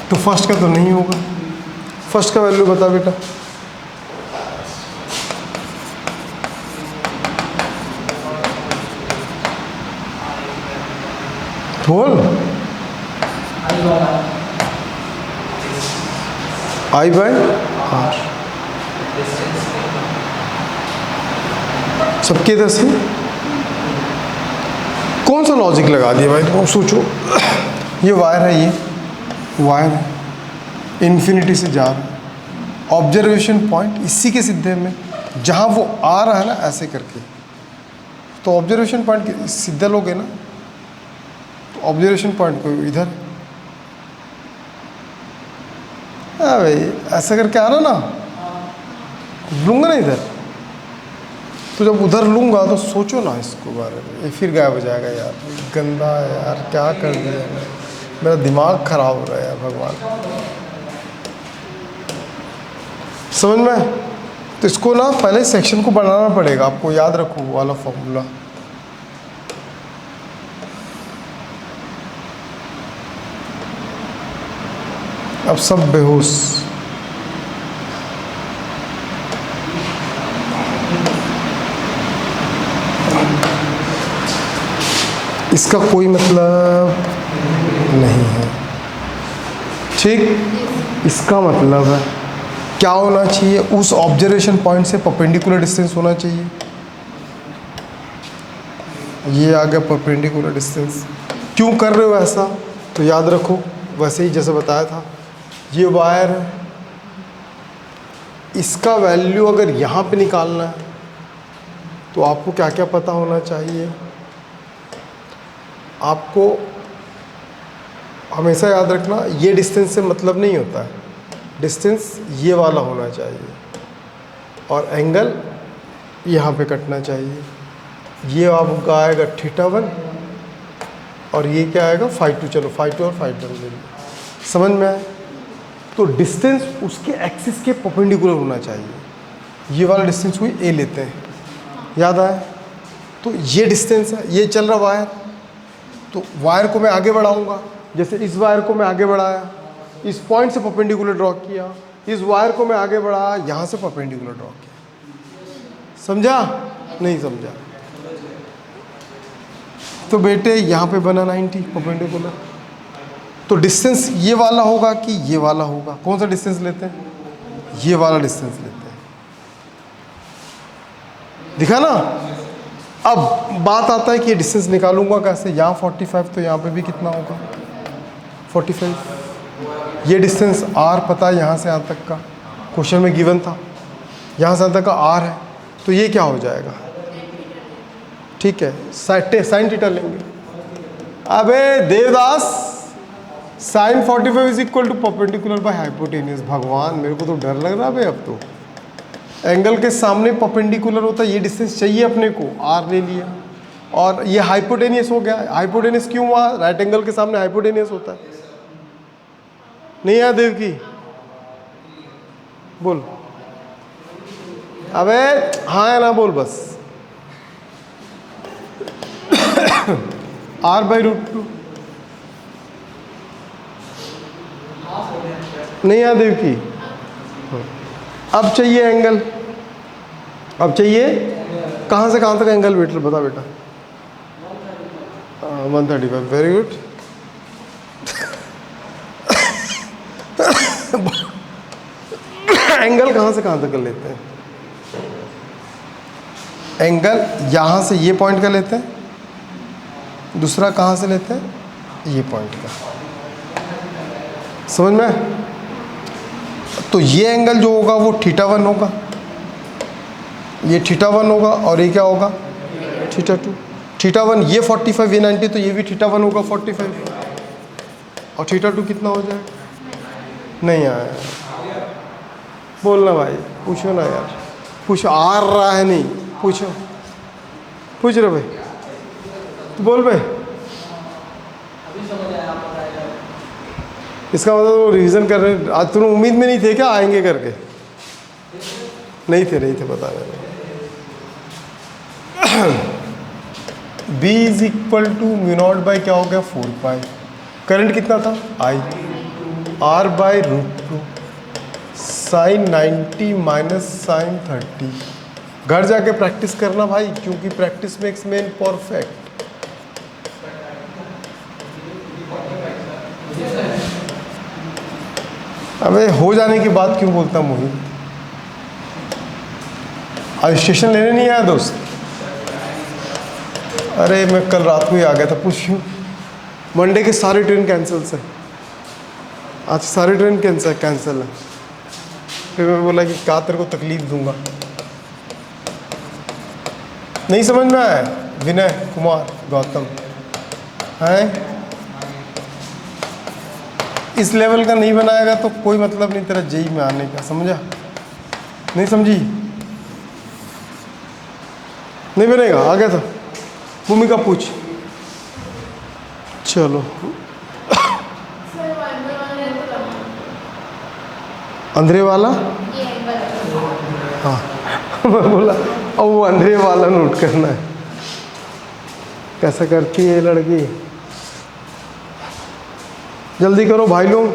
तो फर्स्ट का तो नहीं होगा। फर्स्ट का वैल्यू बता बेटा। बोल। आई बाय आर, सबके 10 है। कौन सा लॉजिक लगा दिया भाई तुम? सोचो, ये वायर है, ये वायर है, इन्फिनिटी से जा रहा है। ऑब्जर्वेशन पॉइंट इसी के सीधे में, जहाँ वो आ रहा है ना ऐसे करके, तो ऑब्जर्वेशन पॉइंट सीधा लोगे ना, तो ऑब्जर्वेशन पॉइंट को इधर, भाई ऐसा करके आ रहा ना, लूँगा ना इधर, तो जब उधर लूँगा तो सोचो ना इसको बारे में, ये फिर गायब हो जाएगा यार। गंदा है यार, क्या कर दिया, मेरा दिमाग खराब हो रहा है यार भगवान। समझ में? तो इसको ना पहले सेक्शन को बनाना पड़ेगा आपको, याद रखो वो वाला फॉर्मूला। अब सब बेहोश। इसका कोई मतलब नहीं है, ठीक। इसका मतलब है क्या होना चाहिए, उस ऑब्जर्वेशन पॉइंट से परपेंडिकुलर डिस्टेंस होना चाहिए। ये आ गया परपेंडिकुलर डिस्टेंस। क्यों कर रहे हो ऐसा, तो याद रखो वैसे ही जैसे बताया था, ये वायर है, इसका वैल्यू अगर यहाँ पे निकालना है तो आपको क्या क्या पता होना चाहिए। आपको हमेशा याद रखना, ये डिस्टेंस से मतलब नहीं होता है, डिस्टेंस ये वाला होना चाहिए और एंगल यहाँ पे कटना चाहिए। ये आपका आएगा θ1 और ये क्या आएगा φ2। चलो φ2 और φ1 ले लो, समझ में आए? तो डिस्टेंस उसके एक्सिस के परपेंडिकुलर होना चाहिए। ये वाला डिस्टेंस हुई ए लेते हैं, याद आए? तो ये डिस्टेंस है, ये चल रहा वायर, तो वायर को मैं आगे बढ़ाऊंगा, जैसे इस वायर को मैं आगे बढ़ाया, इस पॉइंट से परपेंडिकुलर ड्रॉ किया, इस वायर को मैं आगे बढ़ाया, यहाँ से परपेंडिकुलर ड्रॉ किया। समझा? नहीं समझा? तो बेटे यहाँ पे बना 90 परपेंडिकुलर। तो डिस्टेंस ये वाला होगा कि ये वाला होगा? कौन सा डिस्टेंस लेते हैं? ये वाला डिस्टेंस लेते हैं, दिखा ना? अब बात आता है कि ये डिस्टेंस निकालूंगा कैसे। यहाँ 45 तो यहाँ पे भी कितना होगा 45। ये डिस्टेंस r पता है, यहाँ से यहाँ तक का क्वेश्चन में गिवन था, यहाँ से यहाँ तक का r है, तो ये क्या हो जाएगा, ठीक है, साइन थीटा लेंगे। अबे Devdas, sine 45 is equal to perpendicular by hypotenuse. भगवान मेरे को तो डर लग रहा है भाई। अब तो एंगल के सामने परपेंडिकुलर होता है, ये डिस्टेंस चाहिए अपने को, r ले लिया, और ये हाइपोटेनियस हो गया। हाइपोटेनियस क्यों हुआ? राइट एंगल के सामने हाइपोटेनियस होता है। नहीं याद देव की? बोल। अबे हाँ या ना बोल बस। r/√2 नहीं याद देव की? अब चाहिए एंगल, अब चाहिए कहाँ से कहाँ तक एंगल बेटा, बता बेटा। 135, वेरी गुड। एंगल कहाँ से कहाँ तक कर लेते हैं? एंगल यहाँ से ये पॉइंट का लेते हैं, दूसरा कहाँ से लेते हैं? ये पॉइंट का। समझ में? तो ये एंगल जो होगा वो θ1 होगा, ये θ1 होगा, और ये क्या होगा θ2। θ1 ये 45, ये 90, तो ये भी θ1 होगा 45, और θ2 कितना हो जाएगा? नहीं आया, बोलना भाई, पूछो ना यार, पूछो। आ रहा है नहीं, पूछो, पूछ रहे भाई, तो बोल भाई। इसका मतलब वो रिवीजन कर रहे। आज तुम उम्मीद में नहीं थे क्या आएंगे करके? नहीं थे बता रहे। B is equal to mu naught by क्या हो गया 4 पाई। करंट कितना था I, R by root 2 sine 90 minus sine 30। घर जाके प्रैक्टिस करना भाई, क्योंकि प्रैक्टिस मेक्स मैन परफेक्ट। अबे हो जाने के बाद क्यों बोलता मोहित? आज स्टेशन लेने नहीं आया दोस्त? अरे मैं कल रात को ही आ गया था, पूछूं। मंडे के सारे ट्रेन कैंसिल है, आज सारे ट्रेन कैंसिल है। फिर मैं बोला कि क्या तेरे को तकलीफ दूंगा। नहीं समझ में आया? विनय कुमार गौतम है, इस लेवल का नहीं बनाएगा तो कोई मतलब नहीं तेरा जेई में आने का, समझा? नहीं समझी? नहीं बनेगा, आ गया था। भूमिका पूछ। चलो अंधेरे वाला, हाँ मैं बोला अब वो अंधेरे वाला नोट करना है। कैसा करती है ये लड़की? जल्दी करो भाई लोग,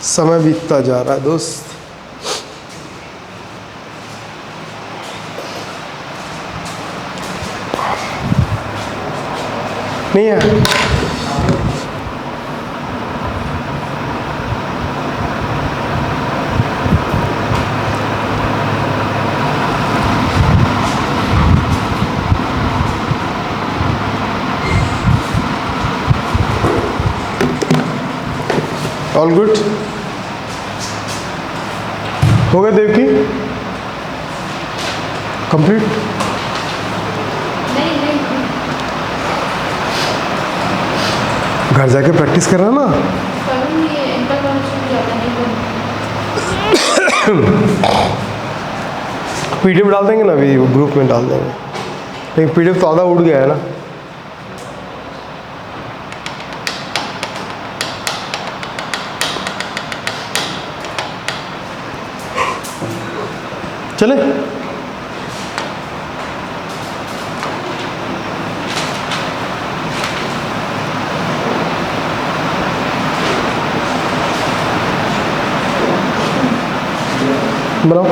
समय बीतता जा रहा है दोस्त। नहीं है? ऑल गुड हो गया देवकी? कंप्लीट? घर जाके प्रैक्टिस करना ना। पीडीएफ डाल देंगे ना, अभी वो ग्रुप में डाल देंगे। लेकिन पीडीएफ तो आधा उड़ गया है ना। चले बनाओ।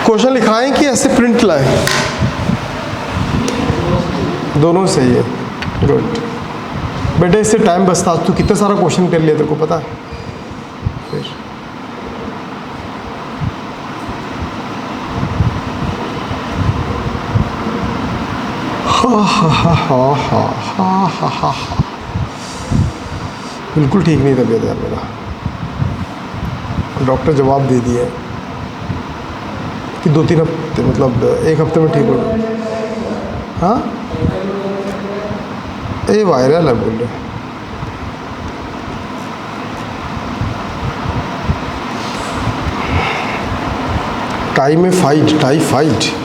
क्वेश्चन लिखाएं कि ऐसे प्रिंट लाएं? दोनों सही है, गुड। बेटा इससे टाइम बचता। तू कितना सारा क्वेश्चन कर लिया, तेरे को पता है? फिर बिल्कुल ठीक नहीं तबीयत यार मेरा। डॉक्टर जवाब दे दिया कि 2-3 हफ्ते, मतलब 1 हफ्ते में ठीक हो जाए। हाँ ये वायरल है बोल रहे। टाइफाइड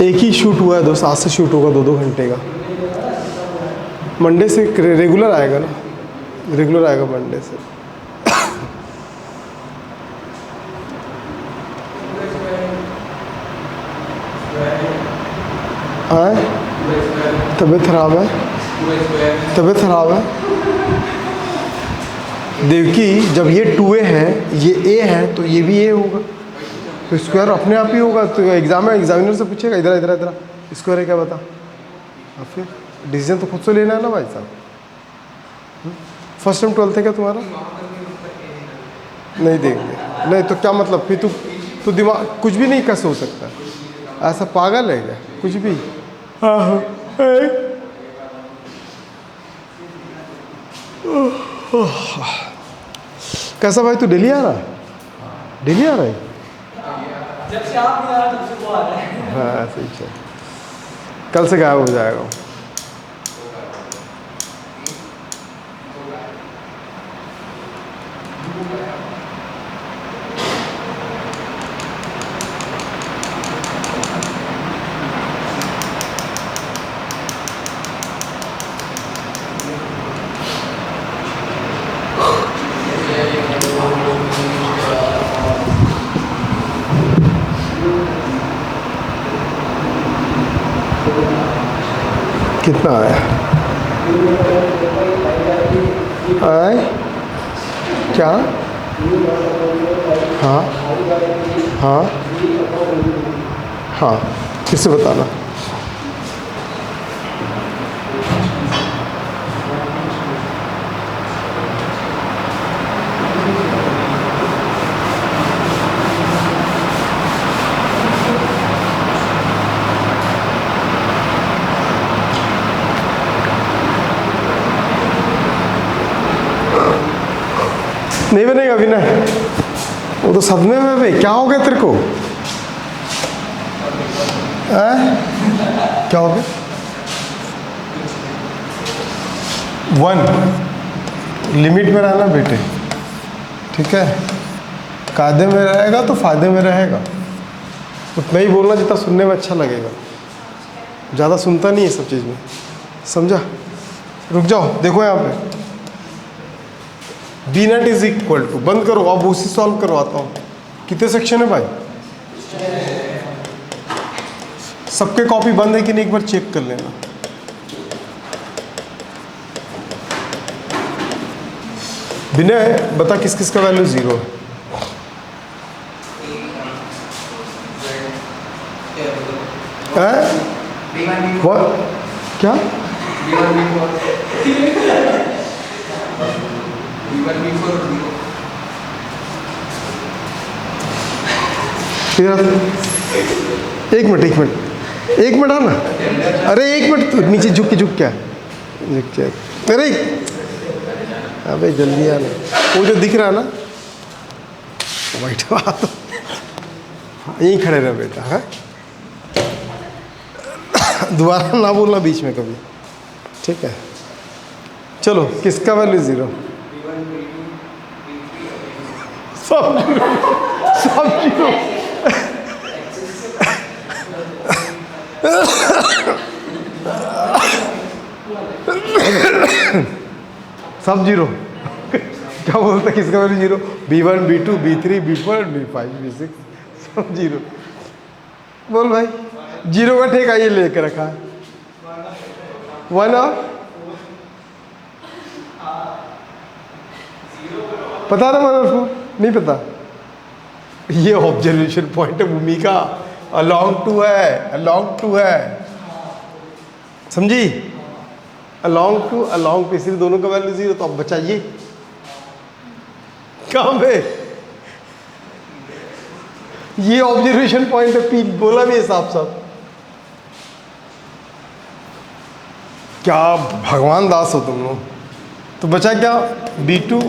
एक ही शूट हुआ है दोस्त, आज से शूट होगा 2-2 घंटे का। मंडे से रेगुलर आएगा ना, रेगुलर आएगा मंडे से। तबीयत खराब है देवकी। जब ये 2A है, ये A है, तो ये भी A होगा, तो स्क्वायर अपने आप ही होगा। तो एग्जाम में एग्जामिनर से पूछेगा इधर स्क्वायर है क्या बता। और फिर डिसीजन तो खुद से लेना है ना भाई साहब। फर्स्ट टाइम 12th है क्या तुम्हारा? नहीं देंगे, नहीं तो क्या मतलब? फिर तू दिमाग कुछ भी नहीं कैसे हो सकता? ऐसा पागल है क्या कुछ भी? कैसा भाई, तू डेली आ रहा है? डेली आ रहा है? जब से आप नहीं आ रहा तब से वो आ रहा है। हाँ सही है। कल से गायब हो जाएगा। कितना आया? आए क्या? हाँ हाँ हाँ, किससे बताना? नहीं बनेगा विनय, वो तो सदमे में भाई। क्या हो गया तेरे को? क्या हो गया? 1 लिमिट में रहना बेटे, ठीक है? कायदे में रहेगा तो फायदे में रहेगा। उतना ही बोलना जितना सुनने में अच्छा लगेगा, ज़्यादा सुनता नहीं है सब चीज़ में, समझा? रुक जाओ, देखो यहाँ पे B net is equal to, बंद करो, अब उसी सॉल्व करवाता हूँ। कितने सेक्शन है भाई? सबके कॉपी बंद है कि नहीं एक बार चेक कर लेना। विनय बता किस किस का वैल्यू 0 है? क्या? एक मिनट आना। अरे एक मिनट, तू नीचे झुक क्या अरे अबे जल्दी आना। वो जो दिख रहा है ना वाइट बात, यहीं खड़े रहे बेटा। है दोबारा ना बोलना बीच में कभी, ठीक है? चलो, किसका वैल्यू 0? सब 0। सब 0। क्या बोलते हैं किसका value 0? B1 B2 B3 B4 B5 B6 सब 0। बोल भाई, 0 का ठेका ये लेके रखा है। 1 और पता ना मतलब उसको नहीं पता। ये ऑब्जर्वेशन पॉइंट है भूमिका, अलोंग टू है, समझी? अलोंग पे सिर्फ दोनों का वैल्यू 0, तो अब बचाइए काम है। ये ऑब्जर्वेशन पॉइंट है, बोला भी है साफ साफ। क्या भगवान दास हो तुम लोग। तो बचा क्या? B2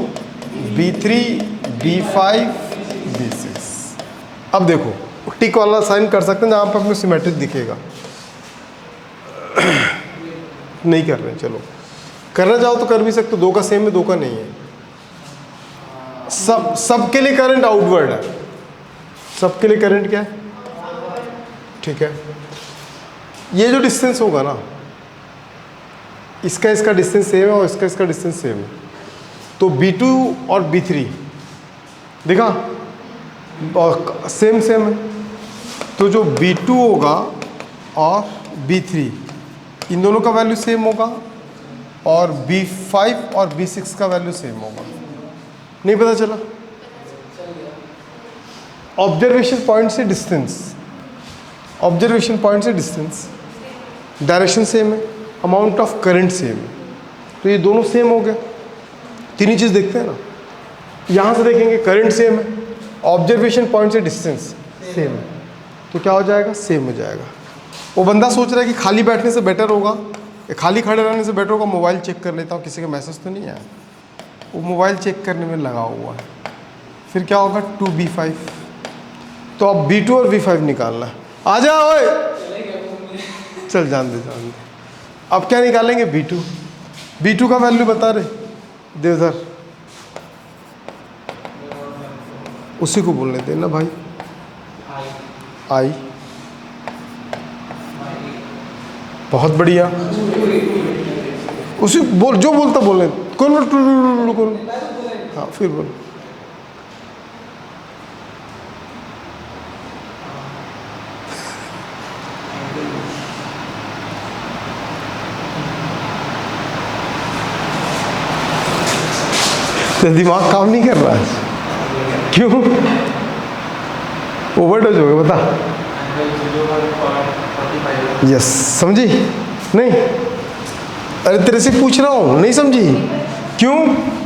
B3 B5 B6। अब देखो टिक वाला साइन कर सकते हैं जहाँ पर अपने सिमेट्रिक दिखेगा। नहीं कर रहे हैं, चलो करना चाहो तो कर भी सकते हो। 2 का सेम है, 2 का नहीं है। सबके लिए करंट आउटवर्ड है, सबके लिए करंट क्या है? ठीक है, ये जो डिस्टेंस होगा ना, इसका डिस्टेंस सेम है और इसका डिस्टेंस सेम है। तो B2 और B3 देखा और सेम है। तो जो B2 होगा और B3 इन दोनों का वैल्यू सेम होगा और B5 और B6 का वैल्यू सेम होगा। नहीं पता चला? ऑब्जर्वेशन पॉइंट से डिस्टेंस, डायरेक्शन सेम है, अमाउंट ऑफ करंट सेम है। तो ये दोनों सेम हो गया। तीन ही चीज़ देखते हैं ना। यहाँ से देखेंगे करंट सेम है, ऑब्जर्वेशन पॉइंट से डिस्टेंस सेम है, तो क्या हो जाएगा? सेम हो जाएगा। वो बंदा सोच रहा है कि खाली बैठने से बेटर होगा, खाली खड़े रहने से बेटर होगा, मोबाइल चेक कर लेता हूँ किसी का मैसेज तो नहीं आया। वो मोबाइल चेक करने में लगा हुआ है। फिर क्या होगा? 2B5। तो अब B2 और B5 निकालना है। आ जाओ ओए, चल जान दे। अब क्या निकालेंगे, B2। B2 का वैल्यू बता रहे देवधर, उसी को बोलने देना भाई, आई। बहुत बढ़िया, उसी बोल, जो बोलता बोलने कौन। हाँ फिर बोल। तो दिमाग काम नहीं कर रहा है, क्यों? ओवरडोज हो गया, बता। यस, समझी नहीं? अरे तेरे से पूछ रहा हूँ, नहीं समझी? क्यों?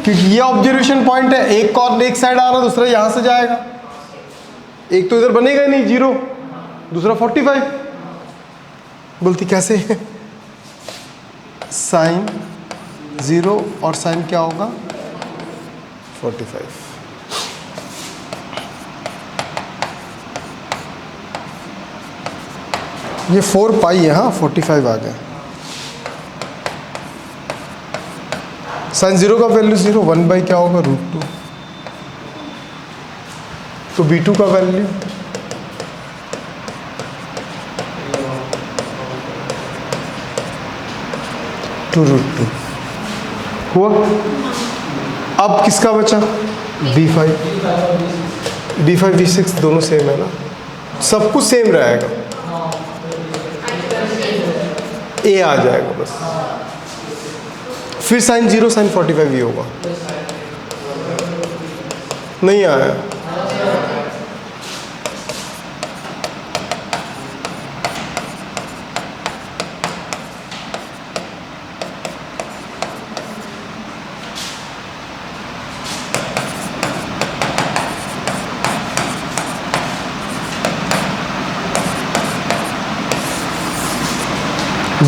क्योंकि ये ऑब्जर्वेशन पॉइंट है, एक कॉर्ड एक साइड आ रहा, दूसरा यहाँ से जाएगा, एक तो इधर बनेगा ही नहीं 0, दूसरा 45। बोलती कैसे? साइन 0 और साइन क्या होगा 45। ये 4 पाई है, हाँ 45 आ गया। साइन 0 का वैल्यू 0, 1 बाई क्या होगा √2। तो B2 का वैल्यू √2 हुआ। अब किसका बचा, B5। B5 B6 दोनों सेम है ना, सब कुछ सेम रहेगा, A आ जाएगा बस। फिर साइन 0 साइन 45 ही होगा, नहीं आया।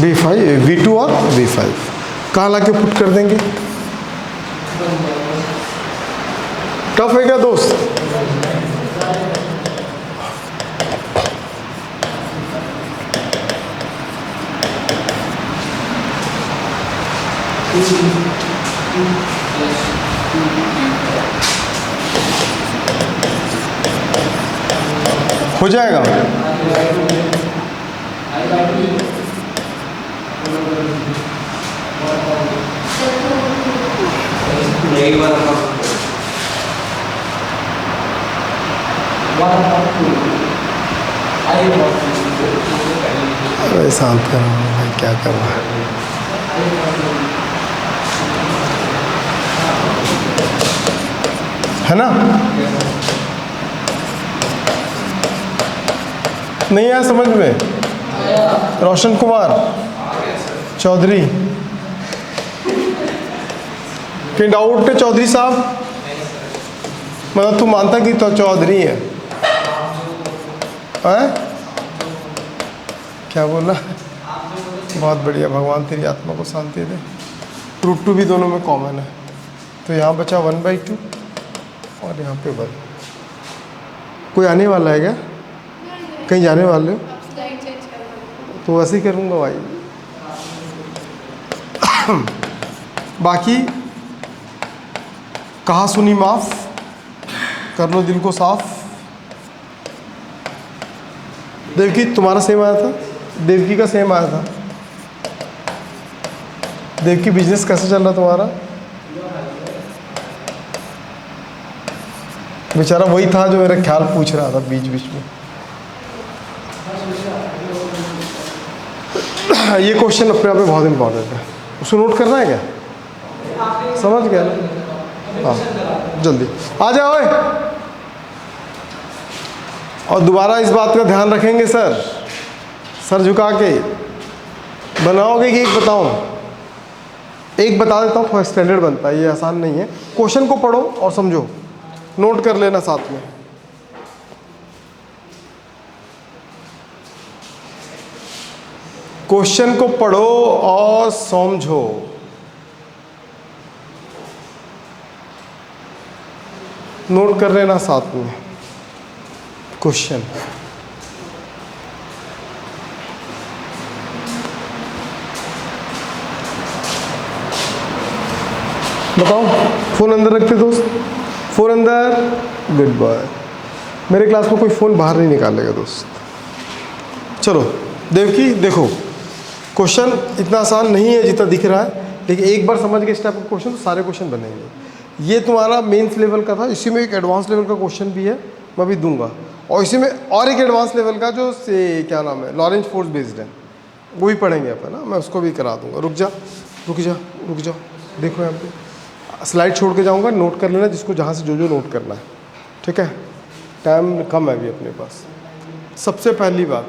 B5 V2 और V5 कहाँ लाके पुट कर देंगे? टफ है क्या दोस्त? हो जाएगा। अरे शांत कर भाई, क्या कर रहा है? है ना? नहीं आया समझ में? रोशन कुमार चौधरी, कहीं डाउट है चौधरी साहब? मतलब तू मानता कि तो चौधरी है? क्या बोला? बहुत बढ़िया, भगवान तेरी आत्मा को शांति दे। √2 भी दोनों में कॉमन है, तो यहाँ बचा 1/2 और यहाँ पे 1। कोई आने वाला है क्या? कहीं जाने वाले हो? तो वैसे ही करूँगा भाई। बाकी कहा सुनी माफ, कर लो दिल को साफ। देवकी तुम्हारा सेम आया था, देवकी का सेम आया था। देवकी बिजनेस कैसे चल रहा तुम्हारा? बेचारा वही था जो मेरा ख्याल पूछ रहा था बीच बीच में। ये क्वेश्चन अपने आप में बहुत इंपॉर्टेंट है, उसको नोट करना है क्या? समझ गया ना? हाँ जल्दी आ जाओ। और दोबारा इस बात का ध्यान रखेंगे सर झुका के बनाओगे कि एक बताऊं? एक बता देता हूँ, थोड़ा स्टैंडर्ड बनता है, ये आसान नहीं है। क्वेश्चन को पढ़ो और समझो, नोट कर लेना साथ में। क्वेश्चन को पढ़ो और समझो। नोट कर लेना साथ में क्वेश्चन। बताओ, फ़ोन अंदर रखते दोस्त, फ़ोन अंदर, गुड बॉय। मेरे क्लास में कोई फ़ोन बाहर नहीं निकालेगा दोस्त। चलो देवकी, देखो क्वेश्चन इतना आसान नहीं है जितना दिख रहा है, लेकिन एक बार समझ गए इस टाइप का क्वेश्चन तो सारे क्वेश्चन बनेंगे। ये तुम्हारा मेंस लेवल का था, इसी में एक एडवांस लेवल का क्वेश्चन भी है, मैं भी दूंगा। और इसी में और एक एडवांस लेवल का जो से क्या नाम है, लॉरेंज फोर्स बेस्ड है, वो भी पढ़ेंगे अपन ना, मैं उसको भी करा दूंगा। रुक जाओ, देखो यहाँ पे स्लाइड छोड़ के जाऊँगा, नोट कर लेना जिसको जहाँ से जो जो नोट करना है, ठीक है? टाइम कम है अभी अपने पास। सबसे पहली बात,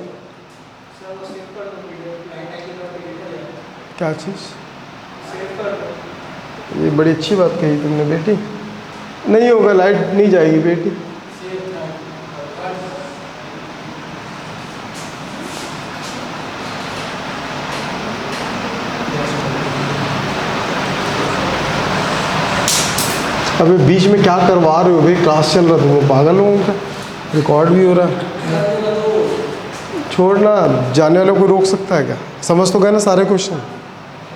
क्या चीज़? ये बड़ी अच्छी बात कही तुमने बेटी। नहीं होगा, लाइट नहीं जाएगी बेटी। अबे बीच में क्या करवा रहे हो भाई, क्लास चल रहा था, वो पागल हो उनका, रिकॉर्ड भी हो रहा है। छोड़ना, जाने वालों को रोक सकता है क्या? समझ तो गए ना सारे क्वेश्चन?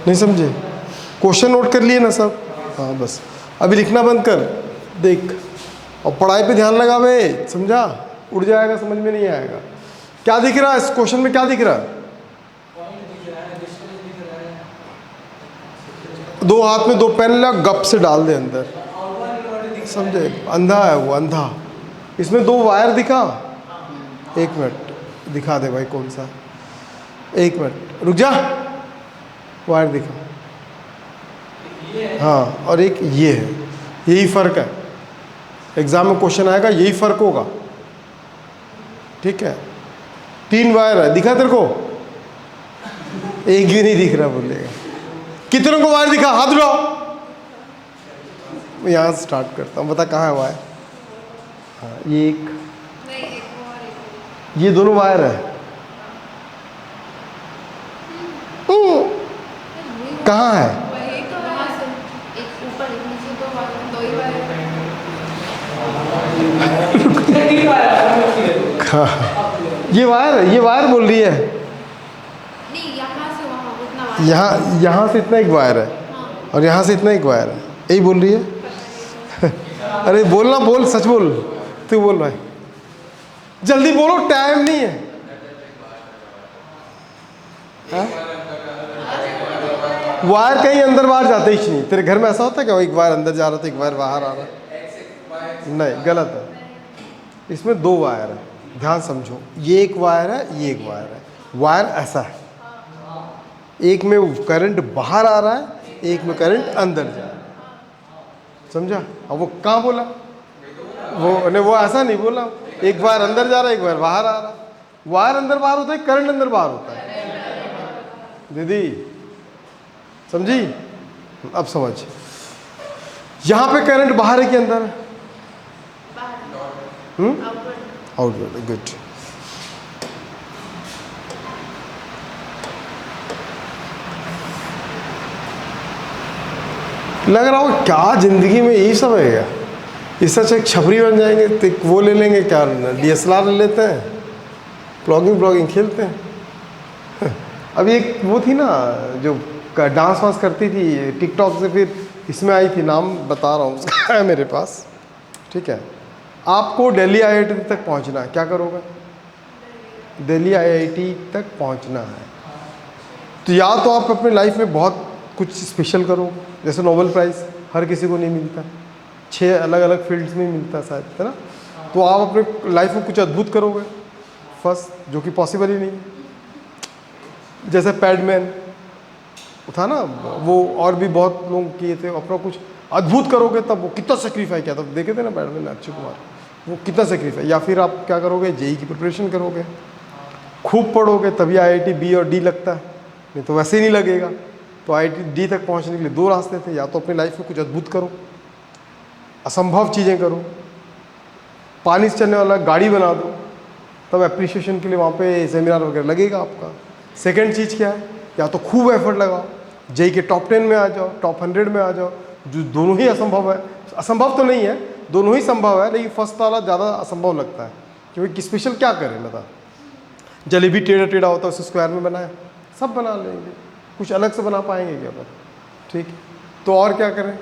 नहीं समझे? क्वेश्चन नोट कर लिए ना सब? हाँ बस, अभी लिखना बंद कर, देख और पढ़ाई पे ध्यान लगा बे, समझा? उड़ जाएगा, समझ में नहीं आएगा। क्या दिख रहा है इस क्वेश्चन में, क्या दिख रहा है? दो हाथ में दो पेन ला, गप से डाल दे अंदर, समझे? अंधा है वो, अंधा। इसमें दो वायर दिखा, एक मिनट दिखा दे भाई कौन सा, एक मिनट रुक जा, वायर दिखा, हाँ, और एक ये है, यही फ़र्क है। एग्ज़ाम में क्वेश्चन आएगा, यही फ़र्क होगा, ठीक है? तीन वायर है, दिखा तेरे को? एक भी नहीं दिख रहा बोलेगा। कितनों को वायर दिखा, हाथ उठाओ। यहाँ से स्टार्ट करता हूँ, बता कहाँ है वायर? हाँ, ये एक, ये दोनों वायर है। कहाँ है? हाँ, ये वायर है, ये वायर बोल रही है। यहाँ से इतना एक वायर है, और यहाँ से इतना एक वायर है, यही बोल रही है। अरे बोलना, बोल, सच बोल, तू बोल भाई, जल्दी बोलो, टाइम नहीं है। वायर कहीं अंदर बाहर जाते ही नहीं। तेरे घर में ऐसा होता है क्या, एक वायर अंदर जा रहा था, एक वायर बाहर आ रहा है? नहीं, गलत है। इसमें दो वायर है, ध्यान समझो, ये एक वायर है, ये एक वायर है। वायर ऐसा है, एक में करंट बाहर आ रहा है, एक में करंट अंदर जा रहा है, समझा? अब वो कहाँ बोला, वो ऐसा नहीं बोला, एक वायर अंदर जा रहा है, एक वायर बाहर आ रहा है। वायर अंदर बाहर होता है, करंट अंदर बाहर होता है। दीदी समझी? अब समझ, यहाँ पे करंट बाहर है कि अंदर है? Outward, good. लग रहा हो क्या जिंदगी में यही सब है क्या? इससे अच्छा एक छपरी बन जाएंगे, तो वो ले लेंगे, क्या DSLR ले लेते हैं, ब्लॉगिंग खेलते हैं। अभी एक वो थी ना जो डांस वांस करती थी, टिकटॉक से फिर इसमें आई थी, नाम बता रहा हूँ उसका है मेरे पास, ठीक है? आपको दिल्ली IIT तक पहुँचना है, क्या करोगे? दिल्ली IIT तक पहुँचना है, तो या तो आप अपनी लाइफ में बहुत कुछ स्पेशल करो, जैसे नोबेल प्राइज़ हर किसी को नहीं मिलता, 6 अलग अलग फील्ड्स में मिलता शायद, है ना? तो आप अपने लाइफ में कुछ अद्भुत करोगे फर्स्ट, जो कि पॉसिबल ही नहीं है। जैसे पैडमैन था ना वो, और भी बहुत लोग किए थे, अपना कुछ अद्भुत करोगे तब वो कितना सेक्रीफाई किया था, देखे थे ना पैडमैन, अक्षय कुमार, वो कितना सेक्रीफाई। या फिर आप क्या करोगे, JEE की प्रिपरेशन करोगे, खूब पढ़ोगे, तभी IIT B और D लगता है, नहीं तो वैसे ही नहीं लगेगा। तो IIT D तक पहुंचने के लिए 2 रास्ते थे, या तो अपनी लाइफ में कुछ अद्भुत करो, असंभव चीज़ें करो, पानी से चलने वाला गाड़ी बना दो, तब एप्रिसिएशन के लिए वहाँ पे सेमिनार वगैरह लगेगा आपका। सेकंड चीज़ क्या है, या तो खूब एफर्ट लगाओ, JEE के टॉप 10 में आ जाओ, टॉप 100 में आ जाओ, जो दोनों ही असंभव है, असंभव तो नहीं है, दोनों ही संभव है, लेकिन फर्स्ट वाला ज़्यादा असंभव लगता है, क्योंकि स्पेशल क्या करें बता, जलेबी टेढ़ा टेढ़ा होता है, उसे स्क्वायर में बनाए, सब बना लेंगे, कुछ अलग से बना पाएंगे क्या पर? ठीक, तो और क्या करें?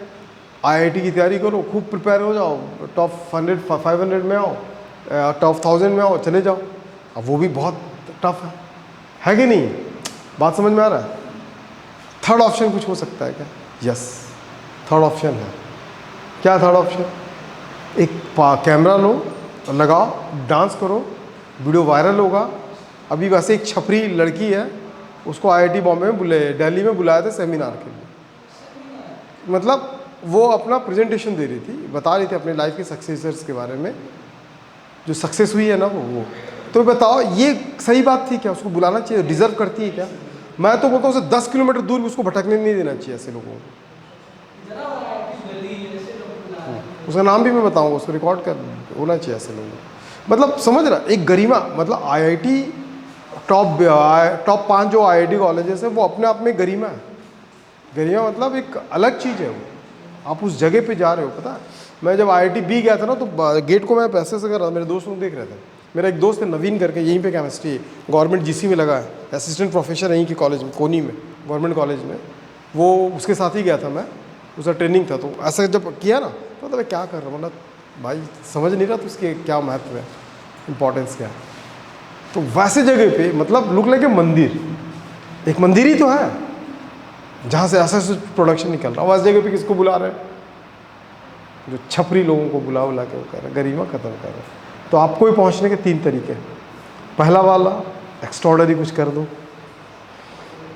आईआईटी की तैयारी करो, खूब प्रिपेयर हो जाओ, टॉप 100 500 में आओ, टॉप 1000 में आओ, चले जाओ। अब वो भी बहुत टफ है कि नहीं? बात समझ में आ रहा है? थर्ड ऑप्शन कुछ हो सकता है क्या? यस, थर्ड ऑप्शन है। क्या थर्ड ऑप्शन? एक कैमरा लो, लगाओ, डांस करो, वीडियो वायरल होगा। अभी वैसे एक छपरी लड़की है, उसको आईआईटी बॉम्बे में दिल्ली में बुलाया था सेमिनार के लिए। मतलब वो अपना प्रेजेंटेशन दे रही थी, बता रही थी अपने लाइफ के सक्सेसर्स के बारे में, जो सक्सेस हुई है ना वो। तो बताओ ये सही बात थी क्या? उसको बुलाना चाहिए? डिजर्व करती है क्या? मैं तो बोलता हूँ उसे 10 किलोमीटर दूर भी उसको भटकने नहीं देना चाहिए ऐसे लोगों को। उसका नाम भी मैं बताऊंगा, उसको रिकॉर्ड कर होना चाहिए ऐसे लोगों को। मतलब समझ रहा, एक गरिमा, मतलब आईआईटी टॉप 5 जो आईआईटी कॉलेजेस है वो अपने आप में गरिमा है। गरिमा मतलब एक अलग चीज़ है वो। आप उस जगह पे जा रहे हो। पता है मैं जब आईआईटी बी गया था ना, तो गेट को मैं पैसे से कर रहा था, मेरे दोस्त लोग देख रहे थे। मेरा एक दोस्त है नवीन करके, यहीं पे केमिस्ट्री गवर्नमेंट जीसी में लगा है, असिस्टेंट प्रोफेसर यहीं के कॉलेज में, कोनी में, गवर्नमेंट कॉलेज में। वो उसके साथ ही गया था मैं, उसका ट्रेनिंग था। तो ऐसा जब किया ना, तो मतलब क्या कर रहा हूँ, मतलब भाई समझ नहीं रहा तो उसके क्या महत्व है, इम्पोर्टेंस क्या है। तो वैसे जगह पे मतलब लुक लाइक मंदिर, एक मंदिर ही तो है जहाँ से ऐसा प्रोडक्शन निकल रहा है। वैसे जगह पे किसको बुला रहे हैं? जो छपरी लोगों को बुला के वो कर रहे हैं, गरिमा खत्म कर रहे हैं। तो आपको ही पहुँचने के 3 तरीके हैं। पहला वाला, एक्स्ट्रॉर्डनरी कुछ कर दो।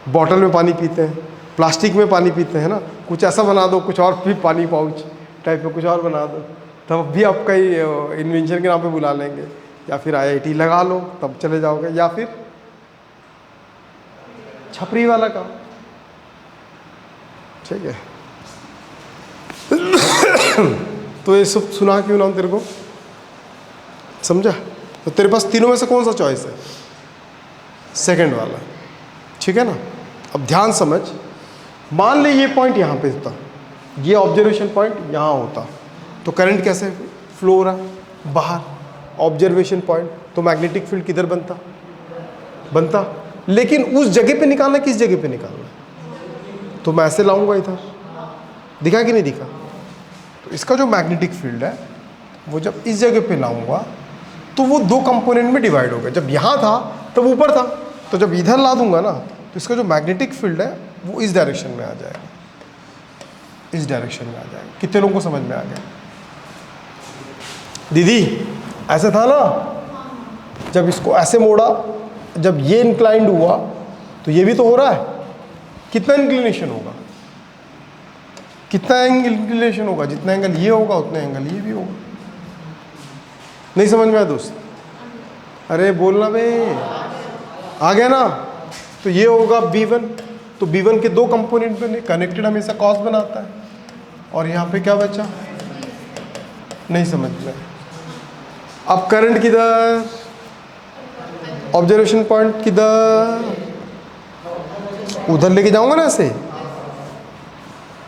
बॉटल में पानी पीते हैं, प्लास्टिक में पानी पीते हैं ना, कुछ ऐसा बना दो, कुछ और भी पानी पाउच टाइप में कुछ और बना दो, तब भी आपका इन्वेंशन के नाम पे बुला लेंगे। या फिर आईआईटी लगा लो, तब चले जाओगे। या फिर छपरी वाला काम, ठीक है। तो ये सब सुना क्यों ना तेरे को, समझा? तो तेरे पास तीनों में से कौन सा चॉइस है? सेकंड वाला, ठीक है ना। अब ध्यान समझ, मान ले ये पॉइंट यहाँ पे था, ये ऑब्जर्वेशन पॉइंट यहाँ होता, तो करंट कैसे फ्लो हो रहा है? बाहर। ऑब्जर्वेशन पॉइंट, तो मैग्नेटिक फील्ड किधर बनता। लेकिन उस जगह पे निकालना, किस जगह पे निकालना? तो मैं ऐसे लाऊंगा इधर, दिखा कि नहीं दिखा? तो इसका जो मैग्नेटिक फील्ड है वो जब इस जगह पे लाऊंगा तो वो 2 कंपोनेंट में डिवाइड हो गया। जब यहाँ था तब ऊपर था, तो जब इधर ला दूंगा ना, तो इसका जो मैग्नेटिक फील्ड है वो इस डायरेक्शन में आ जाएगा, इस डायरेक्शन में आ जाएगा। कितने लोगों को समझ में आ गया? दीदी ऐसा था ना, जब इसको ऐसे मोड़ा, जब ये इंक्लाइंड हुआ तो ये भी तो हो रहा है। कितना इंक्लिनेशन होगा? कितना इंक्लिनेशन होगा? जितना एंगल ये होगा उतना एंगल ये भी होगा। नहीं समझ में आया दोस्त? अरे बोलना बे, आ गया ना? तो ये होगा B1, तो B1 के 2 कंपोनेंट बने, कनेक्टेड हमेशा कॉस बनाता है। और यहाँ पे क्या बचा? नहीं समझ में। अब करंट किधर? ऑब्जर्वेशन पॉइंट किधर? उधर लेके जाऊंगा ना ऐसे।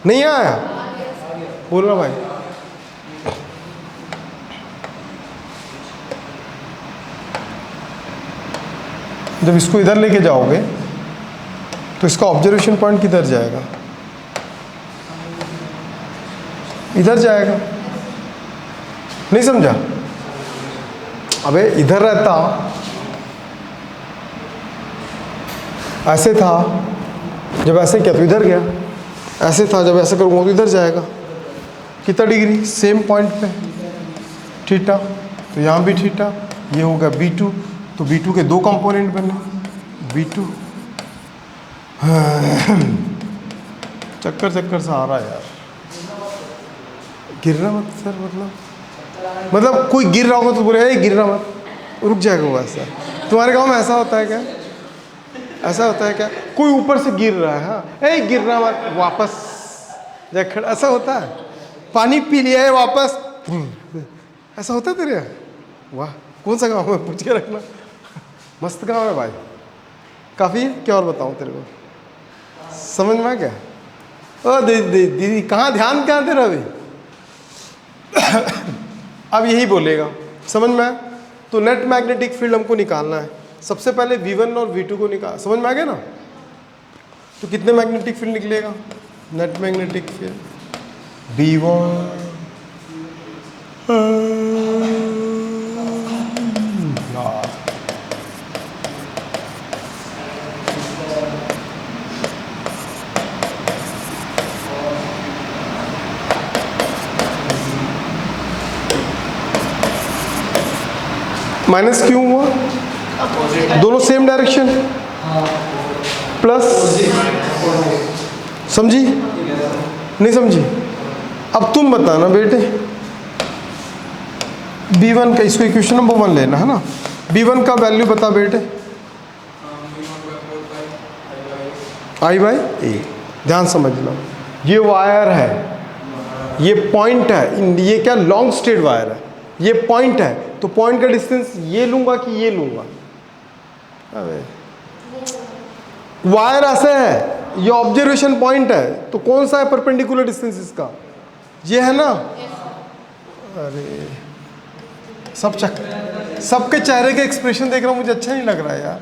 नहीं आया? बोल रहा भाई। जब इसको इधर लेके जाओगे तो इसका ऑब्जर्वेशन पॉइंट किधर जाएगा? इधर जाएगा। नहीं समझा? अबे इधर रहता, ऐसे था, जब ऐसे किया तो इधर गया, ऐसे था, जब ऐसे करूँगा तो इधर जाएगा। कितना डिग्री? सेम पॉइंट पे थीटा, तो यहाँ भी थीटा। ये हो गया B2, तो B2 के 2 कंपोनेंट बने, B2। चक्कर सा आ रहा है यार। गिरना मत सर, मतलब कोई गिर रहा होगा तो बोले ए गिरना मत, रुक जाएगा वो। ऐसा तुम्हारे गांव में ऐसा होता है क्या? ऐसा होता है क्या? कोई ऊपर से गिर रहा है, हाँ ए गिरना मत, वापस जाकर, ऐसा होता है? पानी पी लिया है वापस, ऐसा होता है तेरे यहाँ? वाह, कौन सा गाँव है? पूछ के रखना। मस्त गाँव है भाई, काफ़ी। क्या और बताऊँ तेरे को, समझ में आ गया? ओ दीदी कहाँ ध्यान कहाँ तेरा अभी? अब यही बोलेगा, समझ में आया? तो नेट मैग्नेटिक फील्ड हमको निकालना है। सबसे पहले V1 और V2 को निकाल, समझ में आ गया ना? तो कितने मैग्नेटिक फील्ड निकलेगा? Net magnetic field B1 minus क्यों हुआ? दोनों सेम डायरेक्शन प्लस, समझी नहीं समझी? अब तुम बताना बेटे, B1 का, इसको इक्वेशन नंबर 1 लेना है ना। B1 का वैल्यू बता बेटे। I/A। ध्यान समझना, ये वायर है, ये पॉइंट है, ये क्या लॉन्ग स्ट्रेट वायर है, ये पॉइंट है, तो पॉइंट का डिस्टेंस ये लूंगा कि ये लूंगा? अबे वायर ऐसे है, ये ऑब्जर्वेशन पॉइंट है, तो कौन सा है परपेंडिकुलर डिस्टेंस इसका? ये है ना। अरे सबके चेहरे के एक्सप्रेशन देख रहा हूं, मुझे अच्छा नहीं लग रहा है यार।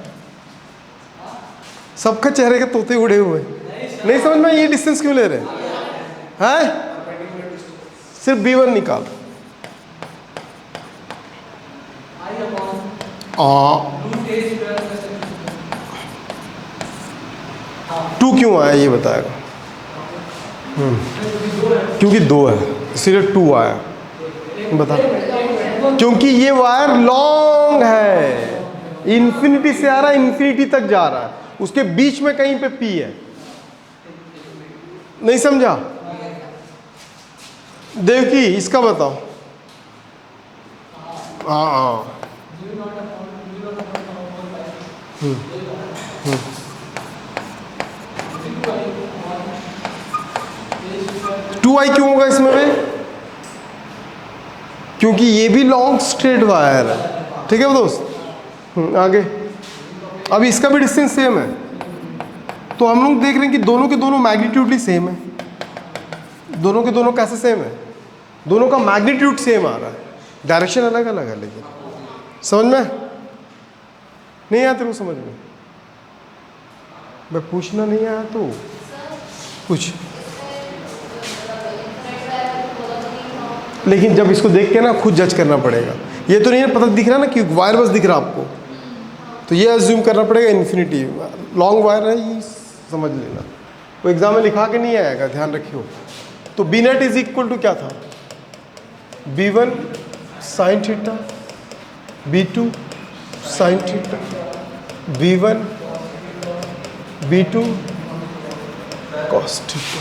सबके चेहरे के तोते उड़े हुए, नहीं समझ में ये डिस्टेंस क्यों ले रहे हैं? सिर्फ B1 निकाल। टू क्यों आया ये बताएगा? क्योंकि 2 है इसीलिए 2 आया। बता, क्योंकि ये वायर लॉन्ग है, इन्फिनिटी से आ रहा है, इन्फिनिटी तक जा रहा है, उसके बीच में कहीं पे P है। नहीं समझा? देवकी इसका बताओ। हाँ 2i क्यों होगा इसमें भाई? क्योंकि ये भी लॉन्ग स्ट्रेट वायर है। ठीक है दोस्त, आगे। अब इसका भी डिस्टेंस सेम है, तो हम लोग देख रहे हैं कि दोनों के दोनों मैग्नीट्यूडली सेम है। दोनों के दोनों कैसे सेम है? दोनों का मैग्नीट्यूड सेम आ रहा है, डायरेक्शन अलग अलग है। लेकिन समझ में नहीं आया तेरे को? समझ में मैं पूछना नहीं आया तो कुछ, लेकिन जब इसको देख के ना खुद जज करना पड़ेगा। ये तो नहीं है पता दिख रहा ना कि वायर बस दिख रहा आपको, तो ये अज्यूम करना पड़ेगा इन्फिनिटी लॉन्ग वायर है, ये समझ लेना। वो एग्जाम में लिखा के नहीं आएगा, ध्यान रखियो। तो B net is equal to क्या था? B1 sine theta, B2 sine theta, B1 B2 cos theta.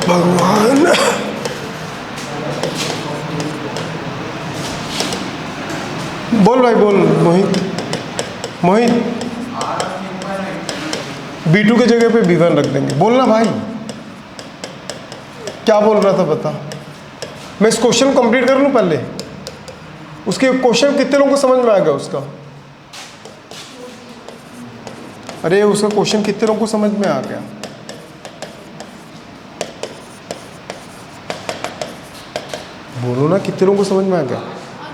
भगवान, बोल भाई बोल। मोहित B2 के जगह पे B1 रख देंगे, बोलना भाई। क्या बोल रहा था बता। मैं इस क्वेश्चन कंप्लीट कर लूँ पहले, उसके क्वेश्चन कितने लोगों को समझ में आ गया उसका? अरे उसका क्वेश्चन कितने लोगों को समझ में आ गया? बोलो ना, कितने लोगों को समझ में आ गया?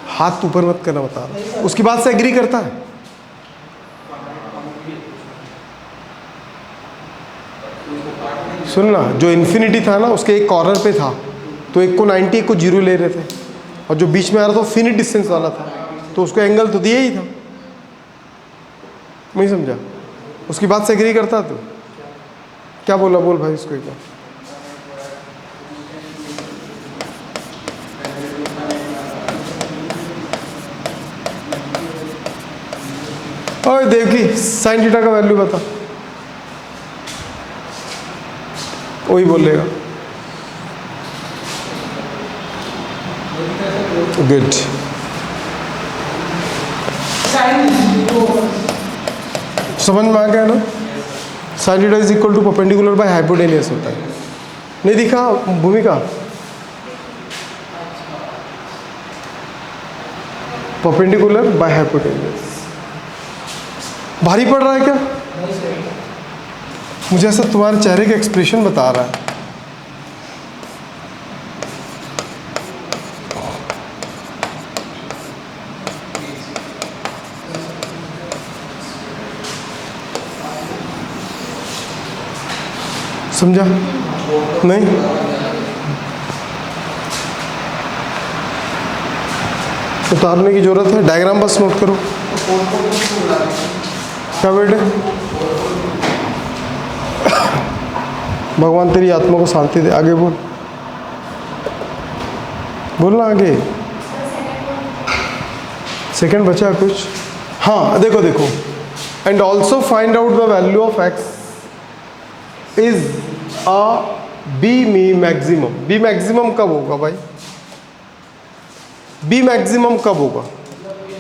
हाथ ऊपर मत करना, बता रहा। उसकी बात से एग्री करता है? सुनना, जो इन्फिनिटी था ना उसके एक कॉर्नर पे था, तो एक को 90 एक को 0 ले रहे थे, और जो बीच में आ रहा था वो फिनिट डिस्टेंस वाला था, तो उसको एंगल तो दिया ही था। नहीं समझा? उसकी बात से एग्री करता तो क्या बोला? बोल भाई उसको एक बार। ओए देवकी, साइन थीटा का वैल्यू बता। वही बोलेगा। गुड। समझ में आ गया ना? Sine theta is equal to perpendicular by hypotenuse होता है। नहीं दिखा भूमिका? Perpendicular by hypotenuse. भारी पड़ रहा है क्या? मुझे ऐसा तुम्हारे चेहरे का एक्सप्रेशन बता रहा है। समझा नहीं? उतारने की जरूरत है, डायग्राम बस नोट करो। क्या बेटे? भगवान तेरी आत्मा को शांति दे। आगे बोल, बोलना आगे। सेकंड बचा कुछ? हाँ देखो देखो, and also find out the value of x is a B me maximum. B maximum कब होगा भाई? बी मैक्सिमम कब होगा?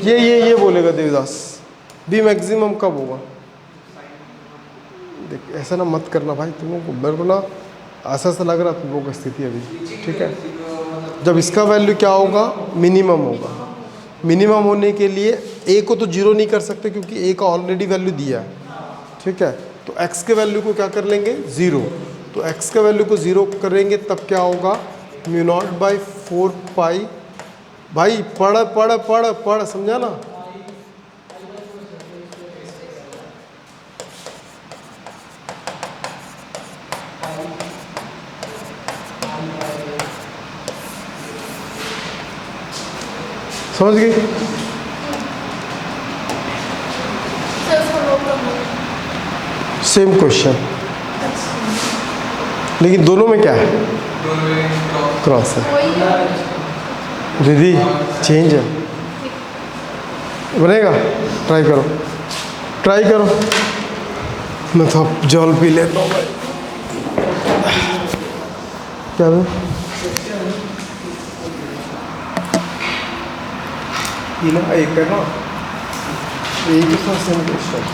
ये बोलेगा देवदास, बी मैक्सिमम कब होगा? देख ऐसा ना मत करना भाई, तुम लोगों को मेरे को ना ऐसा लग रहा तुम लोगों की स्थिति अभी, ठीक है? जब इसका वैल्यू क्या होगा? मिनिमम होगा। मिनिमम होने के लिए ए को तो जीरो नहीं कर सकते क्योंकि ए का ऑलरेडी वैल्यू दिया है, ठीक है? तो एक्स के वैल्यू को क्या कर लेंगे? ज़ीरो। तो एक्स के वैल्यू को ज़ीरो करेंगे तब क्या होगा? म्यू नॉट बाई 4 पाई। भाई पढ़ पढ़ पढ़ पढ़, समझा ना? समझ गई? सर उसको रोक लो। सेम क्वेश्चन, लेकिन दोनों में क्या है? क्रॉस है। वही है। दीदी चेंज है, बनेगा? ट्राई करो, ट्राई करो। मैं तो अब जल पी लेता हूँ भाई। क्या है? ये ना एक है ना, एक ही साथ सेम क्वेश्चन।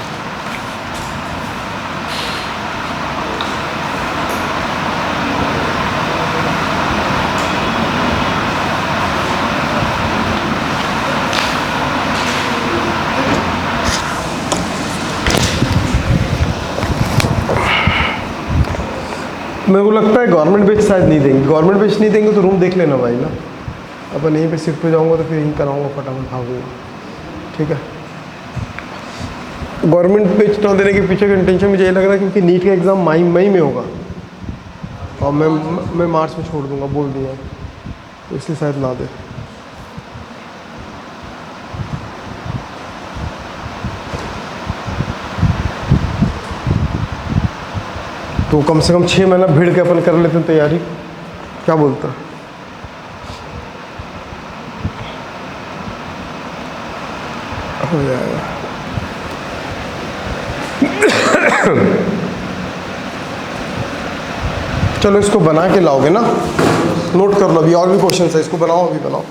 मेरे को लगता है गवर्नमेंट बेच शायद नहीं देंगे। गवर्नमेंट बेच नहीं देंगे तो रूम देख लेना भाई ना। अपन यहीं पे शिफ्ट पे जाऊंगा तो फिर यहीं कराऊंगा, फटाफट भागूंगा, ठीक है? गवर्नमेंट बेच ना देने के पीछे का इंटेंशन मुझे ये लग रहा है क्योंकि नीट का एग्ज़ाम मई में होगा और मैं मार्च में छोड़ दूंगा, बोल दिया, तो इसलिए शायद ना दे। तो कम से कम 6 महीना भीड़ के अपन कर लेते हैं तैयारी, क्या बोलता? हो जाएगा। चलो इसको बना के लाओगे ना, नोट कर लो, अभी और भी क्वेश्चन है, इसको बनाओ, अभी बनाओ।